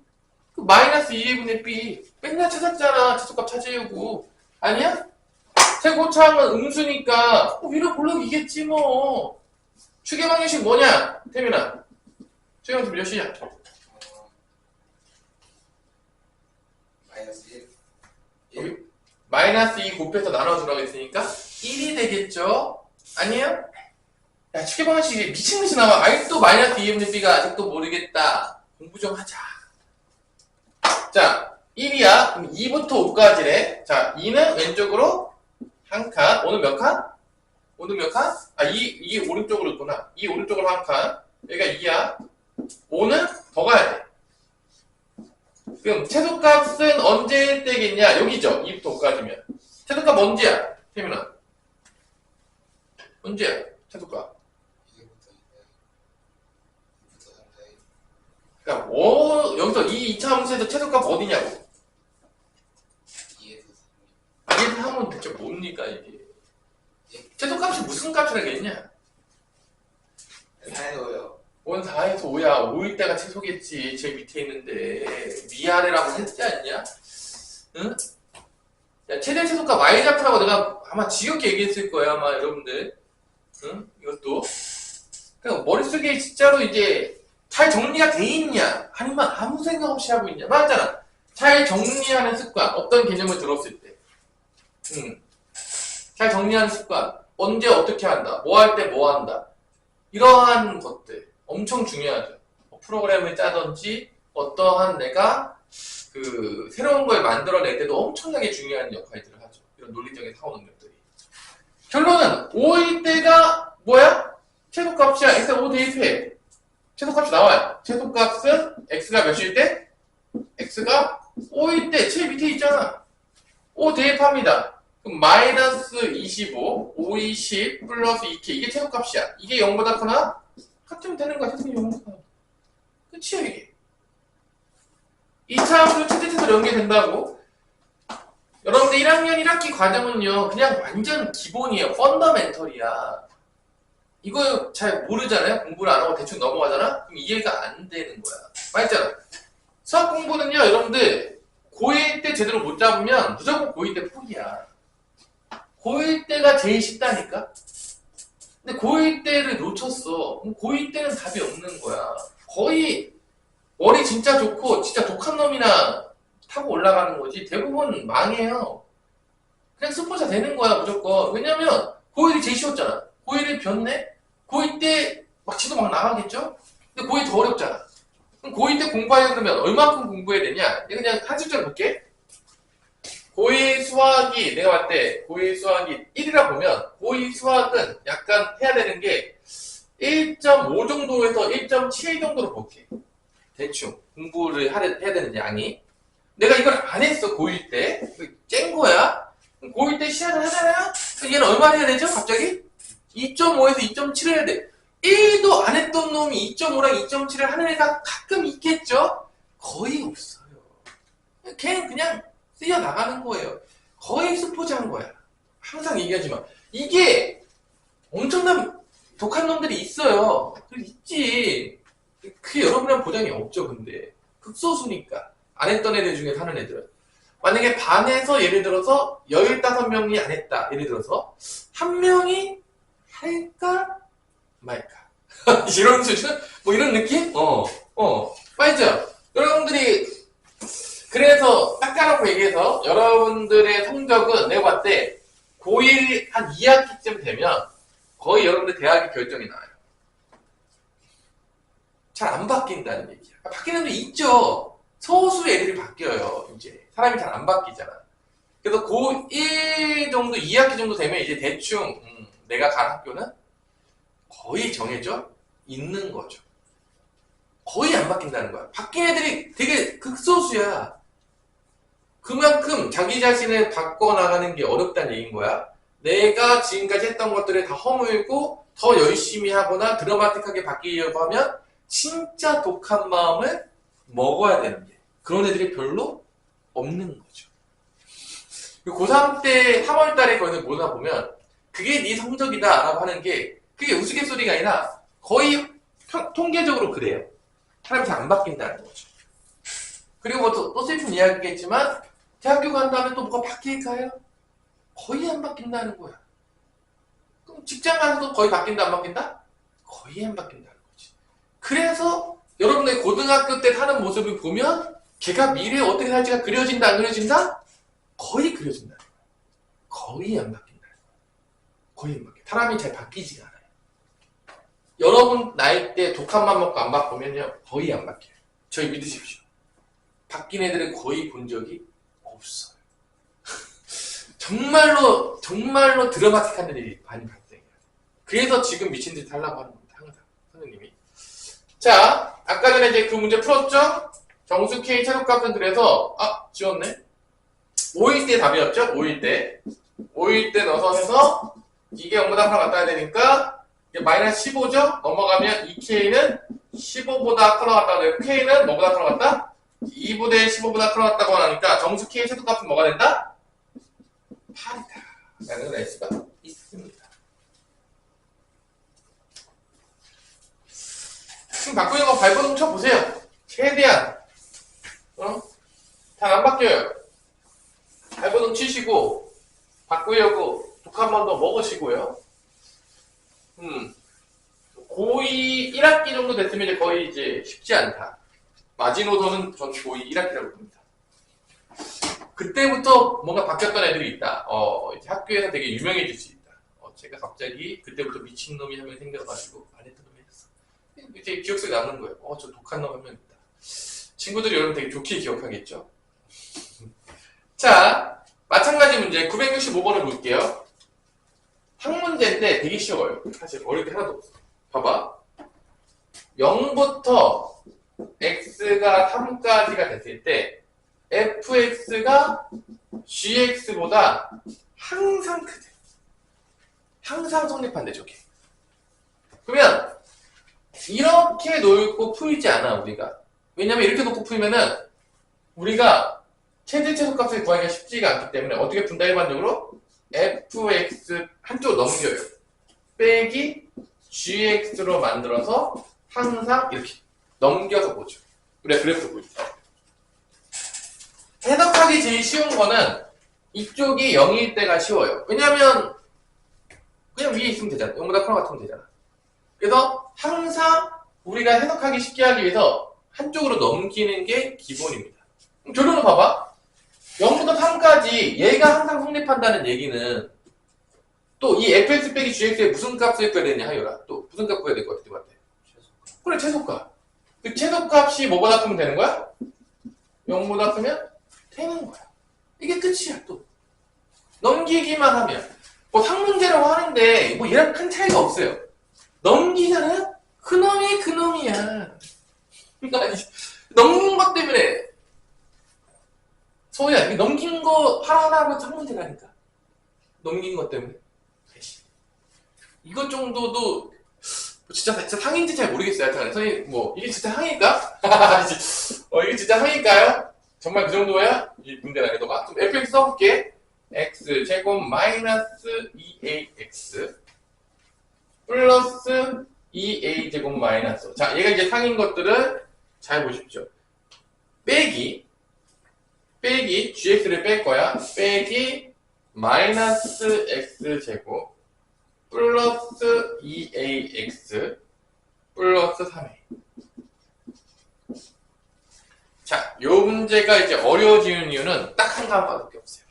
A: 그 마이너스 2분의 b 맨날 찾았잖아. 최소값 찾으려고. 아니야? 최고차항은 음수니까 위로 블록이겠지 뭐. 축의 방정식 뭐냐? 태민아. 축의 방정식 몇이냐?
B: 마이너스 1.
A: 여기 마이너스 2 곱해서 나눠주라고 했으니까 1이 되겠죠? 아니에요? 야, 축의 방정식이 미친듯이 나와. 아직도 마이너스 2분의 b가 아직도 모르겠다. 공부 좀 하자. 자, 1이야. 그럼 2부터 5까지래. 자, 2는 왼쪽으로 한 칸. 5는 몇 칸? 5는 몇 칸? 아, 2 오른쪽으로 있구나. 2 오른쪽으로 한 칸. 여기가 2야. 5는 더 가야 돼. 그럼 최소값은 언제 되겠냐? 여기죠. 2부터 5까지면. 최소값 언제야? 태민아. 언제야? 최소값.
B: 이제부터 2부터 3사이
A: 그러니까 여기서 이 2차 함수에서 최소값 어디냐고.
B: 2에서
A: 이게 하면 대체 뭡니까 이게? 최소값이 무슨 값이라겠냐?
B: 3이 4에서 5요.
A: 5는 4에서 5야. 5일 때가 최소겠지. 제일 밑에 있는데 위아래라고 했지 않냐? 응? 야, 최대 최소값 y좌표라고 내가 아마 지겹게 얘기했을 거야 아마 여러분들. 응? 이것도 그러니까 머릿속에 진짜로 이제 잘 정리가 돼 있냐 아니면 아무 생각 없이 하고 있냐 맞잖아. 잘 정리하는 습관 어떤 개념을 들었을 때 잘 정리하는 습관 언제 어떻게 한다 뭐 할 때 뭐 한다 이러한 것들 엄청 중요하죠. 뭐 프로그램을 짜든지 어떠한 내가 그 새로운 걸 만들어낼 때도 엄청나게 중요한 역할들을 하죠. 이런 논리적인 사고 능력들이. 결론은 5일 때가 뭐야? 최소값이야. x 5 대입해. 최소값이 나와요. 최소값은 x가 몇일 때? x가 5일 때 제일 밑에 있잖아. 5 대입합니다. 그럼 마이너스 25, 5, 20 플러스 2k 이게 최소값이야. 이게 0보다 크나? 같으면 되는 거야. 최소값이 0보다 크나. 끝이야 이게. 2차 함수 최대 최소로 연계된다고? 여러분들 1학년 1학기 과정은요 그냥 완전 기본이에요. 펀더멘털이야. 이거 잘 모르잖아요. 공부를 안 하고 대충 넘어가잖아. 그럼 이해가 안 되는 거야. 맞잖아. 수학 공부는요 여러분들 고1 때 제대로 못 잡으면 무조건 고2 때 포기야. 고1 때가 제일 쉽다니까. 근데 고1 때를 놓쳤어. 그럼 고2 때는 답이 없는 거야. 거의 머리 진짜 좋고 진짜 독한 놈이나 타고 올라가는 거지 대부분 망해요. 그냥 스포자 되는 거야 무조건. 왜냐면 고1이 제일 쉬웠잖아. 고1이 변네? 고2 때 막 지도 막 나가겠죠? 근데 고2 더 어렵잖아. 그럼 고2 때 공부하려 그러면 얼마큼 공부해야 되냐? 내가 그냥 한 숫자를 볼게. 고2 수학이 내가 봤을 때 고2 수학이 1이라 보면 고2 수학은 약간 해야 되는 게 1.5 정도에서 1.7 정도로 볼게. 대충 공부를 해야 되는 양이. 내가 이걸 안 했어 고1 때. 쨍 거야. 고1 때 시작을 하잖아요. 얘는 얼마 해야 되죠? 갑자기? 2.5에서 2.7 해야 돼. 1도 안 했던 놈이 2.5랑 2.7을 하는 애가 가끔 있겠죠? 거의 없어요. 걔는 그냥 쓰여 나가는 거예요. 거의 스포자인 거야. 항상 얘기하지만 이게 엄청난 독한 놈들이 있어요. 있지. 그게 여러분이랑 보장이 없죠. 근데 극소수니까 안 했던 애들 중에 하는 애들은 만약에 반에서 예를 들어서 15명이 안 했다. 예를 들어서 한 명이 할까 말까 이런 수준? 뭐 이런 느낌? 맞죠? 여러분들이 그래서 딱 까놓고 얘기해서 여러분들의 성적은 내가 봤을 때 고1 한 2학기쯤 되면 거의 여러분들 대학이 결정이 나요. 잘 안 바뀐다는 얘기야. 바뀌는 게 있죠. 소수의 애들이 바뀌어요. 이제 사람이 잘 안 바뀌잖아. 그래서 고1 정도 2학기 정도 되면 이제 대충 내가 간 학교는 거의 정해져 있는 거죠. 거의 안 바뀐다는 거야. 바뀐 애들이 되게 극소수야. 그만큼 자기 자신을 바꿔나가는 게 어렵다는 얘기인 거야. 내가 지금까지 했던 것들을 다 허물고 더 열심히 하거나 드라마틱하게 바뀌려고 하면 진짜 독한 마음을 먹어야 되는 게 그런 애들이 별로 없는 거죠. 고3 때 3월 달에 거기서 모나 보면 그게 네 성적이다 라고 하는 게 그게 우스갯소리가 아니라 거의 통계적으로 그래요. 사람이 잘 안 바뀐다는 거죠. 그리고 뭐 또 슬픈 이야기겠지만 대학교 간 다음에 또 뭐가 바뀔까요? 거의 안 바뀐다는 거야. 그럼 직장 가서도 거의 바뀐다 안 바뀐다? 거의 안 바뀐다는 거지. 그래서 여러분의 고등학교 때 사는 모습을 보면 걔가 미래에 어떻게 살지가 그려진다 안 그려진다? 거의 그려진다. 거의 안 바뀐다. 거의 안 바뀐다. 사람이 잘 바뀌지가 않아요. 여러분 나이 때 독한 맘 먹고 안 바꾸면요 거의 안 바뀌어요. 저희 믿으십시오. 바뀐 애들은 거의 본 적이 없어요. 정말로 드라마틱한 일이 많이 발생해요. 그래서 지금 미친 듯이 하려고 하는 겁니다. 항상 선생님이. 자, 아까 전에 이제 그 문제 풀었죠? 정수 K 최소값은 그래서 지웠네. 5일 때 답이었죠? 5일 때. 5일 때 넣어서 해서 이게 0보다 하나 갖다 야 되니까 이게 마이너스 15죠? 넘어가면 2K는 15보다 크러 갔다고 해요. K는 뭐보다 크러 갔다? 2분의 15보다 크러 갔다고 하니까 정수 K의 최소값은 뭐가 된다? 8이다. 라는 S가 있습니다. 지금 바꾸는 거 발버둥 쳐보세요. 최대한. 잘 안 바뀌어요. 발버둥 치시고, 바꾸려고 독 한 번 더 먹으시고요. 고2 1학기 정도 됐으면 이제 거의 이제 쉽지 않다. 마지노선은 전 고2 1학기라고 봅니다. 그때부터 뭔가 바뀌었던 애들이 있다. 이제 학교에서 되게 유명해질 수 있다. 제가 갑자기 그때부터 미친놈이 한 명 생겨가지고 안 했던 놈이 했어. 이제 기억 속에 남는 거예요. 저 독한 놈 한 명 있다. 친구들이 여러분 되게 좋게 기억하겠죠? 자, 마찬가지 문제 965번을 볼게요. 학문제인데 되게 쉬워요. 사실 어릴 때 하나도 없어. 봐봐. 0부터 x가 3까지가 됐을 때 fx가 gx보다 항상 크대. 항상 성립한대 저게. 그러면 이렇게 놓고 풀지 않아 우리가. 왜냐면 이렇게 놓고 풀면은 우리가 최대최소값을 구하기가 쉽지가 않기 때문에 어떻게 푼다 일반적으로? fx 한쪽으로 넘겨요. 빼기 gx로 만들어서 항상 이렇게 넘겨서 보죠. 우리가 그래프 보죠. 해석하기 제일 쉬운 거는 이쪽이 0일 때가 쉬워요. 왜냐면 그냥 위에 있으면 되잖아. 0보다 큰 거 같으면 되잖아. 그래서 항상 우리가 해석하기 쉽게 하기 위해서 한쪽으로 넘기는 게 기본입니다. 그럼 결론을 봐봐. 0부터 3까지 얘가 항상 성립한다는 얘기는 또 이 fx 빼기 gx에 무슨 값을 구해야 되냐 하여라. 또 무슨 값 구해야 될 것 같아? 그래 최소값. 그 최소값이 뭐보다 크면 되는 거야? 0보다 크면 되는 거야. 이게 끝이야 또. 넘기기만 하면 뭐 상문제라고 하는데 뭐 얘랑 큰 차이가 없어요. 넘기잖아요? 그놈이 그놈이야. 그러니까 넘긴 것 때문에 소희야, 넘긴 거 하나하나 하면 상문제라니까. 넘긴 것 때문에. 이것 정도도 진짜 상인지 잘 모르겠어요. 하여튼 선생님 뭐 이게 진짜 상일까? 이게 진짜 상일까요? 정말 그 정도야? 이 문제가 해도가 좀 fx 써볼게. x 제곱 마이너스 2ax 플러스 2a 제곱 마이너스. 자, 얘가 이제 상인 것들을 잘 보십시오. 빼기 gx를 뺄 거야. 빼기 마이너스 x 제곱 플러스 2ax 플러스 3a. 자, 요 문제가 이제 어려워지는 이유는 딱 한 가지밖에 없어요.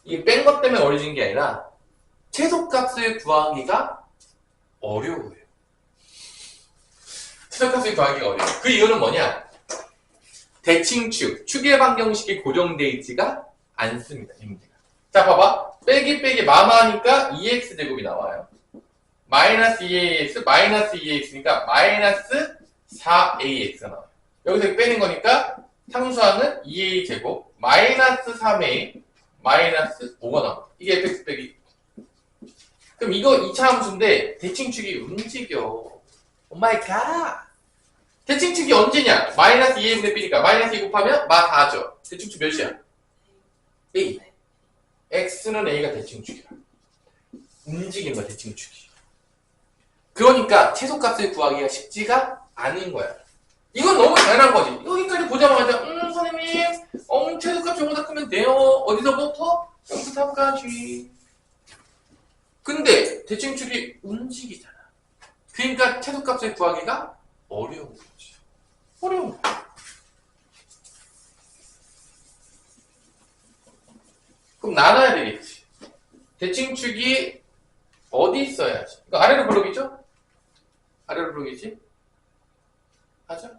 A: 이게 뺀 것 때문에 어려진 게 아니라 최소값을 구하기가 어려워요. 최소값을 구하기가 어려워요. 그 이유는 뭐냐? 대칭축, 축의 방정식이 고정되어 있지가 않습니다. 이 문제가. 자, 봐봐. 빼기 마마니까 2x제곱이 나와요. 마이너스 2ax, 마이너스 2ax니까 마이너스 4ax가 나와요. 여기서 빼는 거니까 상수항은 2a제곱, 마이너스 3a, 마이너스 5가 나와요. 이게 fx 빼기. 그럼 이거 2차 함수인데 대칭축이 움직여. 오마이갓. 대칭축이 언제냐? 마이너스 2a분의 b니까 마이너스 2 곱하면 마 4죠. 대칭축 몇이야? a. x는 a가 대칭축이야. 움직이는 거야, 대칭축이. 그러니까 최소값을 구하기가 쉽지가 않은 거야. 이건 너무 당연한 거지. 여기까지 보자마자 선생님 최소값 0보다 크면 돼요. 어디서부터? 0부터 3까지. 근데 대칭축이 움직이잖아. 그러니까 최소값을 구하기가 어려운 거지. 어려운 거야. 그럼 나눠야 되겠지. 대칭축이 어디 있어야지? 이거 아래로 부르기죠? 아래로 부르기지? 하자.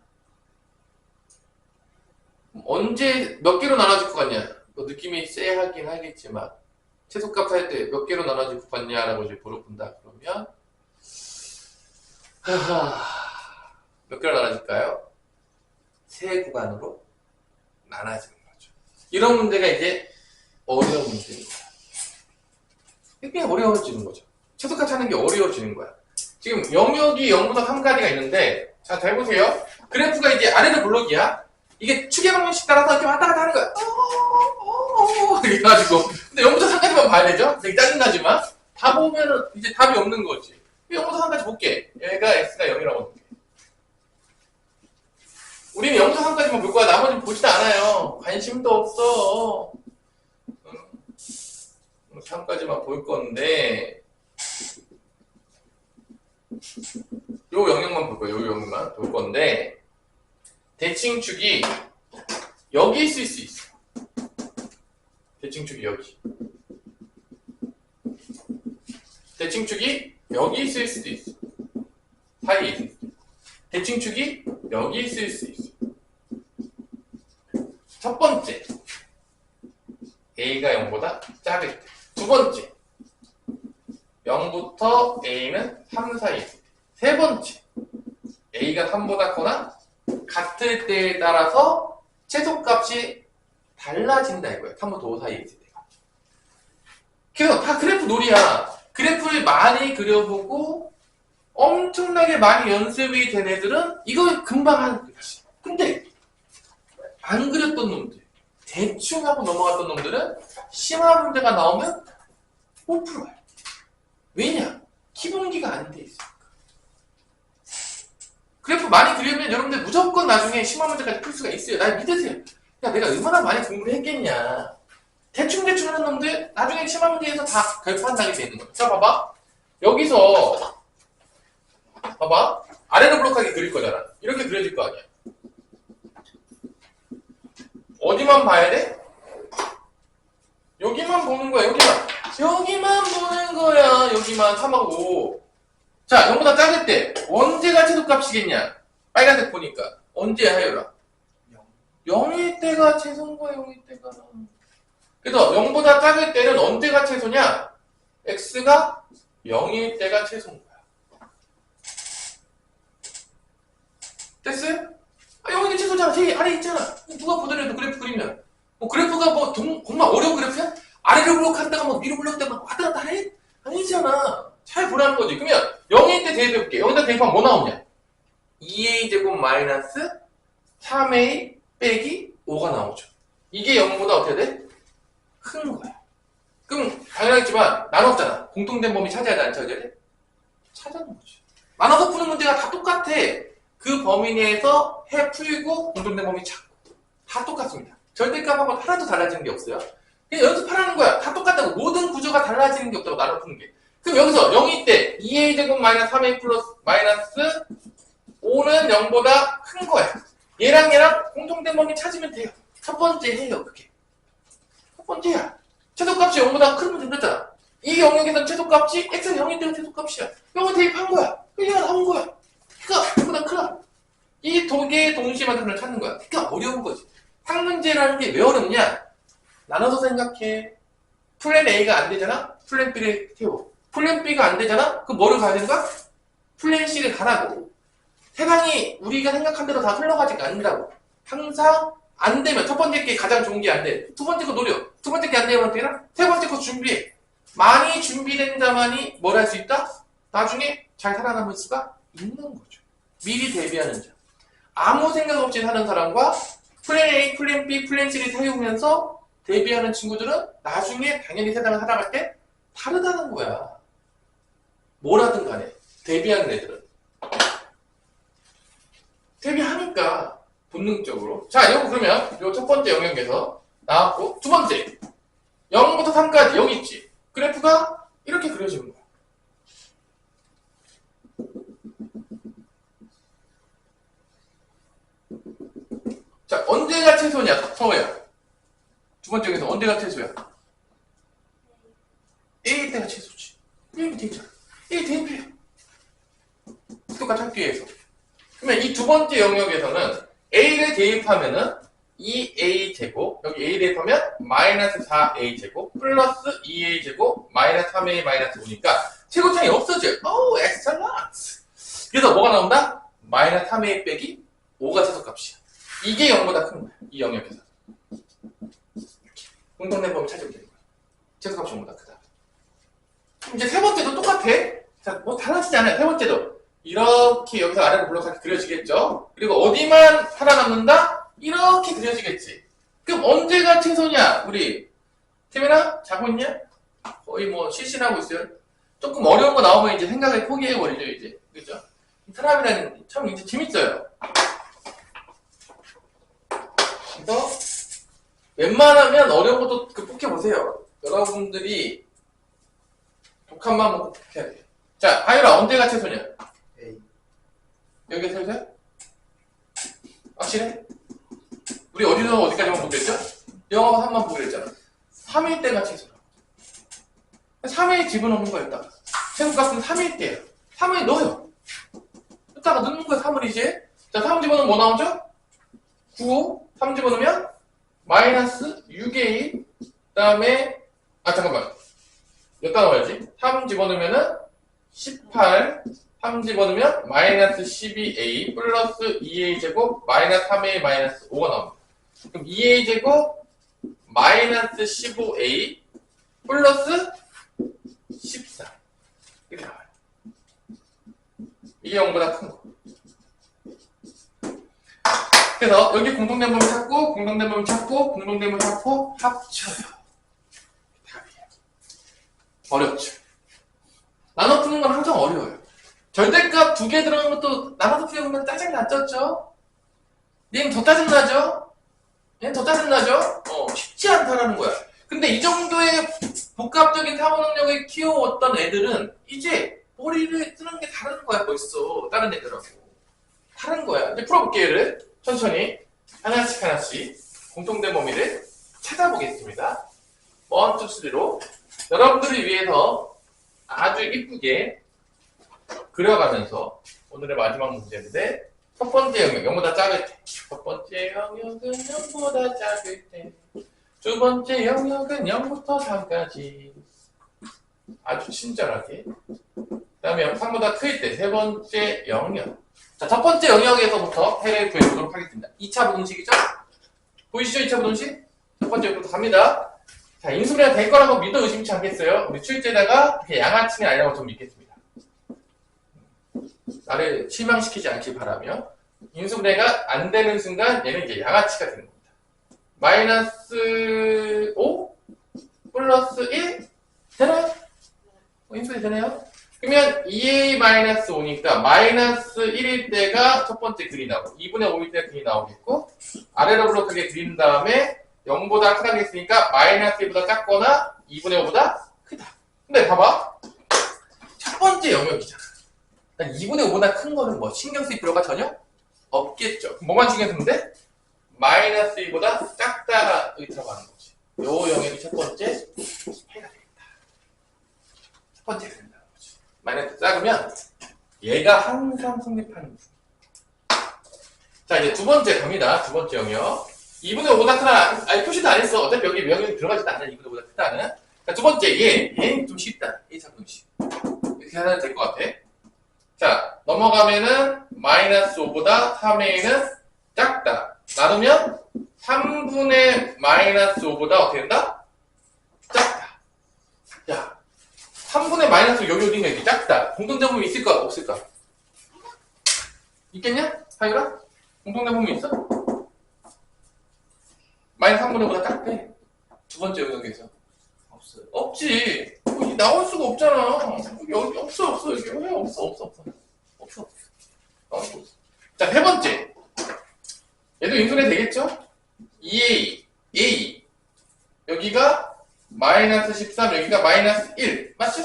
A: 언제 몇 개로 나눠질 것 같냐? 뭐 느낌이 쎄하긴 하겠지만 최소값 할 때 몇 개로 나눠질 것 같냐라고 이제 물어본다 그러면 몇 개로 나눠질까요? 세 구간으로 나눠지는 거죠. 이런 문제가 이제 어려운 문제인 거야. 그냥 어려워지는 거죠. 최소값 찾는 게 어려워지는 거야. 지금 영역이 0부터 3까지가 있는데 자, 잘 보세요. 그래프가 이제 아래로 블록이야. 이게 축의 방정식 따라서 이렇게 왔다 갔다 하는 거야. 이렇게 해가지고. 근데 0부터 3까지만 봐야 되죠? 되게 짜증나지만. 다 보면은 이제 답이 없는 거지. 0부터 3까지 볼게. 얘가 x가 0이라고 볼게. 우리는 0부터 3까지만 볼 거야. 나머지는 보지도 않아요. 관심도 없어. 3까지만 볼 건데, 요 영역만 볼 거예요. 요 영역만 볼 건데, 대칭축이 여기 있을 수 있어. 대칭축이 여기. 대칭축이 여기 있을 수도 있어. 사이에 있을 수도 있어. 대칭축이 여기 있을 수 있어. 첫 번째, A가 0보다 작을 때. 두 번째, 0부터 A는 3 사이에 있을 때. 세 번째, A가 3보다 커나 같을 때에 따라서 최소값이 달라진다 이거야. 3부터 5 사이에 있을 때가. 그래서 다 그래프 놀이야. 그래프를 많이 그려보고 엄청나게 많이 연습이 된 애들은 이거 금방 하는 거야. 근데 안 그렸던 놈들, 대충 하고 넘어갔던 놈들은 심화 문제가 나오면 못 풀어요. 왜냐? 기본기가 안 돼 있으니까. 그래프 많이 그리면 여러분들 무조건 나중에 심화 문제까지 풀 수가 있어요. 날 믿으세요. 야, 내가 얼마나 많이 공부를 했겠냐. 대충대충 하는 놈들 나중에 심화 문제에서 다 결판나게 되는 거예요. 자, 봐봐. 여기서 봐봐. 아래로 블록하게 그릴 거잖아. 이렇게 그려질 거 아니야. 어디만 봐야 돼? 여기만 보는 거야. 여기만 보는 거야. 여기만 3하고. 자, 0보다 작을 때 언제가 최소값이겠냐? 빨간색 보니까 언제 하여라? 0일 때가 최소인 거야. 0일 때가. 그래서 0보다 작을 때는 언제가 최소냐? x가 0일 때가 최소인 거야. 됐어요? 아, 0일 때 최소잖아. 제일 아래 있잖아. 누가 보더라도 그래프 그리면. 뭐 그래프가 뭐 정말 어려운 그래프야? 아래로 블록한다가 뭐 위로 블록한다가 왔다 갔다 해? 아니잖아. 잘 보라는 거지. 그러면 0일 때 대입해볼게. 여기다 대입하면 뭐 나오냐? 2a제곱 마이너스 3a 빼기 5가 나오죠. 이게 0보다 어떻게 돼? 큰 거야. 그럼 당연하겠지만 나눴잖아. 공통된 범위 찾아야 돼, 안 찾아야 돼? 찾아는 거지. 나눠서 푸는 문제가 다 똑같아. 그 범위 내에서 해 풀고 공통된 범위 찾고 다 똑같습니다. 절대값하고 하나도 달라지는 게 없어요. 그냥 연습하라는 거야. 다 똑같다고. 모든 구조가 달라지는 게 없다고 나눠 푸는 게. 그럼 여기서 0일 때 2a 제곱 마이너스 3a 플러스 마이너스 5는 0보다 큰 거야. 얘랑 공통된 범위 찾으면 돼요. 첫 번째 해요, 그게. 첫 번째야. 최소값이 0보다 크면 된다잖아. 이 영역에서는 최소값이 x는 0일 때가 최소값이야. 0을 대입한 거야. 얘가 나온 거야. 그러니까 0보다 크다. 이 두 개의 동시에 만큼을 찾는 거야. 그러니까 어려운 거지. 상문제라는 게 왜 어렵냐? 나눠서 생각해. 플랜 A가 안 되잖아? 플랜 B를 태워. 플랜 B가 안 되잖아? 그럼 뭐를 가야 되는 거야? 플랜 C를 가라고. 세상이 우리가 생각한 대로 다 흘러가지가 않는다고. 항상 안 되면 첫 번째 게 가장 좋은 게 안 돼. 두 번째 거 노려. 두 번째 게 안 되면 어떻게 해라? 세 번째 거 준비해. 많이 준비된 자만이 뭘 할 수 있다? 나중에 잘 살아남을 수가 있는 거죠. 미리 대비하는 자. 아무 생각 없이 사는 사람과 플랜 A, 플랜 B, 플랜 C를 세우면서 대비하는 친구들은 나중에 당연히 세상을 살아갈 때 다르다는 거야. 뭐라든 간에 대비하는 애들은 대비하니까 본능적으로. 자, 이거 그러면 요 첫 번째 영역에서 나왔고, 두 번째 0부터 3까지 여기 있지. 그래프가 이렇게 그려지는 거야. 자, 언제가 최소냐? 성호야. 두 번째 영역에서 언제가 최소야? A일 때가 최소지. A일 되잖아. A 대입해요. 똑같이 찾기 위해서. 그러면 이 두 번째 영역에서는 A를 대입하면은 2a 제곱 여기 a 대입하면 마이너스 4a 제곱 플러스 2a 제곱 마이너스 3a 마이너스 5니까 최고차이 없어져요. 오 엑셀런트. 그래서 뭐가 나온다? 마이너스 3a 빼기 5가 최소값이야. 이게 0보다 큰 거야. 이 영역에서. 공통된 범위 찾으면 되는 거야. 최소값이 0보다 크다. 그럼 이제 세 번째도 똑같아. 자, 뭐 달라지지 않아요. 세 번째도. 이렇게 여기서 아래로 블록하게 그려지겠죠? 그리고 어디만 살아남는다? 이렇게 그려지겠지. 그럼 언제가 최소냐? 우리 태민아 자고 있냐? 거의 뭐 실신하고 있어요. 조금 어려운 거 나오면 이제 생각을 포기해버리죠 이제. 그죠? 이 사람이라는 참 이제 재밌어요. 그래서 웬만하면 어려운 것도 극복해보세요. 여러분들이 독한만 먹고 극복해야 돼요. 자, 하율아 언제가 최소냐?
B: A.
A: 여기가 최소야? 확실해? 우리 어디서 어디까지만 보기로 했죠? 영어 3만 보기로 했잖아. 3일 때가 최소라고. 3일 집어넣는 거야, 일단. 최소값은 3일 때예요. 3일 넣어요. 이따가 넣는 거야, 3을 이제. 자, 3 집어넣으면 뭐 나오죠? 9, 3 집어넣으면 마이너스 6a, 그 다음에, 잠깐만. 몇 단 넣어야지? 3 집어넣으면은 18, 3 집어넣으면 마이너스 12a 플러스 2a 제곱 마이너스 3a 마이너스 5가 나옵니다. 그럼 2a 제곱 마이너스 15a 플러스 14 이렇게 나와요. 이게 0보다 큰 거. 그래서 여기 공통된 범위 찾고 공통된 범위 찾고 공통된 범위 찾고 합쳐요. 답이에요. 어렵죠. 나눠 푸는 건 항상 어려워요. 절대값 2개 들어간 것도 나눠서 풀어보면 짜증 났었죠? 얘는 더 짜증나죠? 얘는 더 짜증나죠? 쉽지 않다라는 거야. 근데 이 정도의 복합적인 사고 능력을 키워왔던 애들은 이제 머리를 쓰는 게 다른 거야 벌써. 다른 애들하고. 다른 거야. 이제 풀어볼게요. 얘를. 천천히 하나씩 하나씩 공통된 범위를 찾아보겠습니다. 1, 2, 3로 여러분들을 위해서 아주 이쁘게 그려가면서 오늘의 마지막 문제인데 첫 번째 영역, 0보다 작을 때 첫 번째 영역은 0보다 작을 때 두 번째 영역은 0부터 3까지 아주 친절하게 그 다음에 3보다 클 때 세 번째 영역. 자, 첫 번째 영역에서부터 해를 구해보도록 하겠습니다. 2차 부등식이죠? 보이시죠? 2차 부등식? 첫 번째 영역부터 갑니다. 자, 인수분해가 될 거라고 믿어 의심치 않겠어요? 우리 출제자가 양아치는 아니라고 좀 믿겠습니다. 나를 실망시키지 않길 바라며 인수분해가 안 되는 순간 얘는 이제 양아치가 되는 겁니다. 마이너스 5 플러스 1 되나요? 인수분해 되나요? 그러면 2a-5니까 마이너스 1일 때가 첫 번째 글이 나오고 2분의 5일 때 글이 나오겠고 아래로 블록하게 그린 다음에 0보다 크다고 했으니까 마이너스 1보다 작거나 2분의 5보다 크다. 근데 봐봐. 첫 번째 영역이잖아. 2분의 5보다 큰 거는 뭐 신경 쓸 필요가 전혀 없겠죠. 뭐만 신경 쓰면 돼? 마이너스 1보다 작다가 여기 들어가는 거지. 요 영역이 첫 번째 해가 되겠다. 첫 번째 해가 된다는 거지. 마이너스 작으면 얘가 항상 성립하는 거지. 자, 이제 두 번째 갑니다. 두 번째 영역. 2분의 5보다 크다. 아니, 표시도 안 했어. 어차피 여기 명령이 들어가지도 않아. 2분의 5보다 크다는. 자, 두 번째, 얘는 좀 쉽다. 1차 분식. 이렇게 하면 될 것 같아. 자, 넘어가면은, 마이너스 5보다 3a는 작다. 나누면, 3분의 마이너스 5보다 어떻게 된다? 작다. 야, 3분의 마이너스 여기 어딘가 이렇게 작다. 공통된 범위 있을까? 없을까? 있겠냐? 하율아? 공통된 범위 있어? 마이너스 3분의 5보다 작대. 두 번째 영역에서.
B: 없어요.
A: 없지. 여기 나올 수가 없잖아. 여기 없어. 여기 왜 없어. 자, 세 번째. 얘도 인수분해 되겠죠? 2a, a. 여기가 마이너스 13, 여기가 마이너스 1. 맞죠?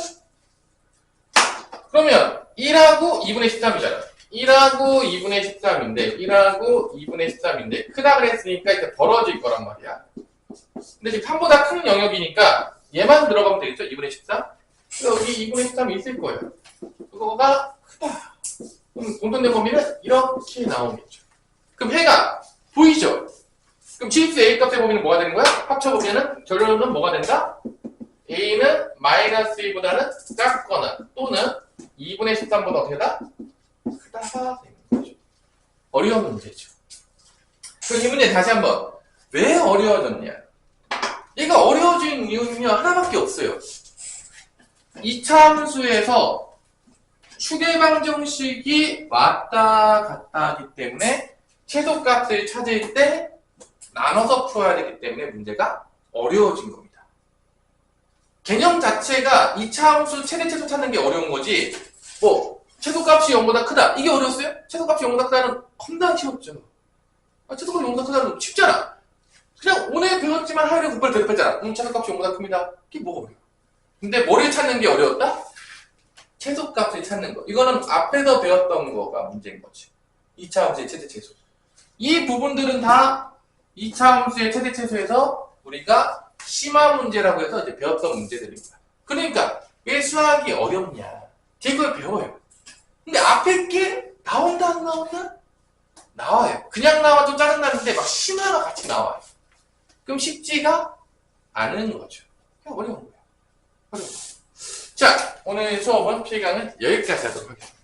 A: 그러면 1하고 2분의 13이잖아. 1하고 2분의 13인데 1하고 2분의 13인데 크다 그랬으니까 이렇게 벌어질 거란 말이야. 근데 지금 3보다 큰 영역이니까 얘만 들어가면 되겠죠? 2분의 13? 여기 2분의 13이 있을 거예요. 그거가 크다. 그럼 공통된 범위는 이렇게 나오겠죠. 그럼 해가 보이죠? 그럼 GX A 값의 범위는 뭐가 되는 거야? 합쳐보면은 결론은 뭐가 된다? A는 마이너스 2보다는 작거나 또는 2분의 13보다 어떻게 다? 크다가 되는 거죠. 어려운 문제죠. 그럼 이 문제 다시 한번. 왜 어려워졌냐? 얘가 어려워진 이유는 하나밖에 없어요. 이차함수에서 추계방정식이 왔다 갔다 하기 때문에 최소값을 찾을 때 나눠서 풀어야 되기 때문에 문제가 어려워진 겁니다. 개념 자체가 이차함수 최대 최소 찾는 게 어려운 거지 뭐 최소값이 0보다 크다 이게 어려웠어요? 최소값이 0보다 크다는 겁나 쉬웠죠. 최소값이 0보다 크다는 쉽잖아. 그냥 오늘 배웠지만 하루에 국배를 대답했잖아. 최소값이 0보다 큽니다. 이게 뭐가 어려워? 근데 뭐를 찾는 게 어려웠다? 최소값을 찾는 거. 이거는 앞에서 배웠던 거가 문제인 거지. 2차 함수의 최대 최소. 이 부분들은 다 2차 함수의 최대 최소에서 우리가 심화 문제라고 해서 이제 배웠던 문제들입니다. 그러니까 왜 수학이 어렵냐? 이걸 배워요. 근데 앞에 게 나온다 안 나오냐? 나와요. 그냥 나와도 짜증나는데 막 심화가 같이 나와요. 그럼 쉽지가 않은 거죠. 그냥 어려운 거예요. 어려운 거. 자, 오늘 수업은 필강은 여기까지 하도록 하겠습니다.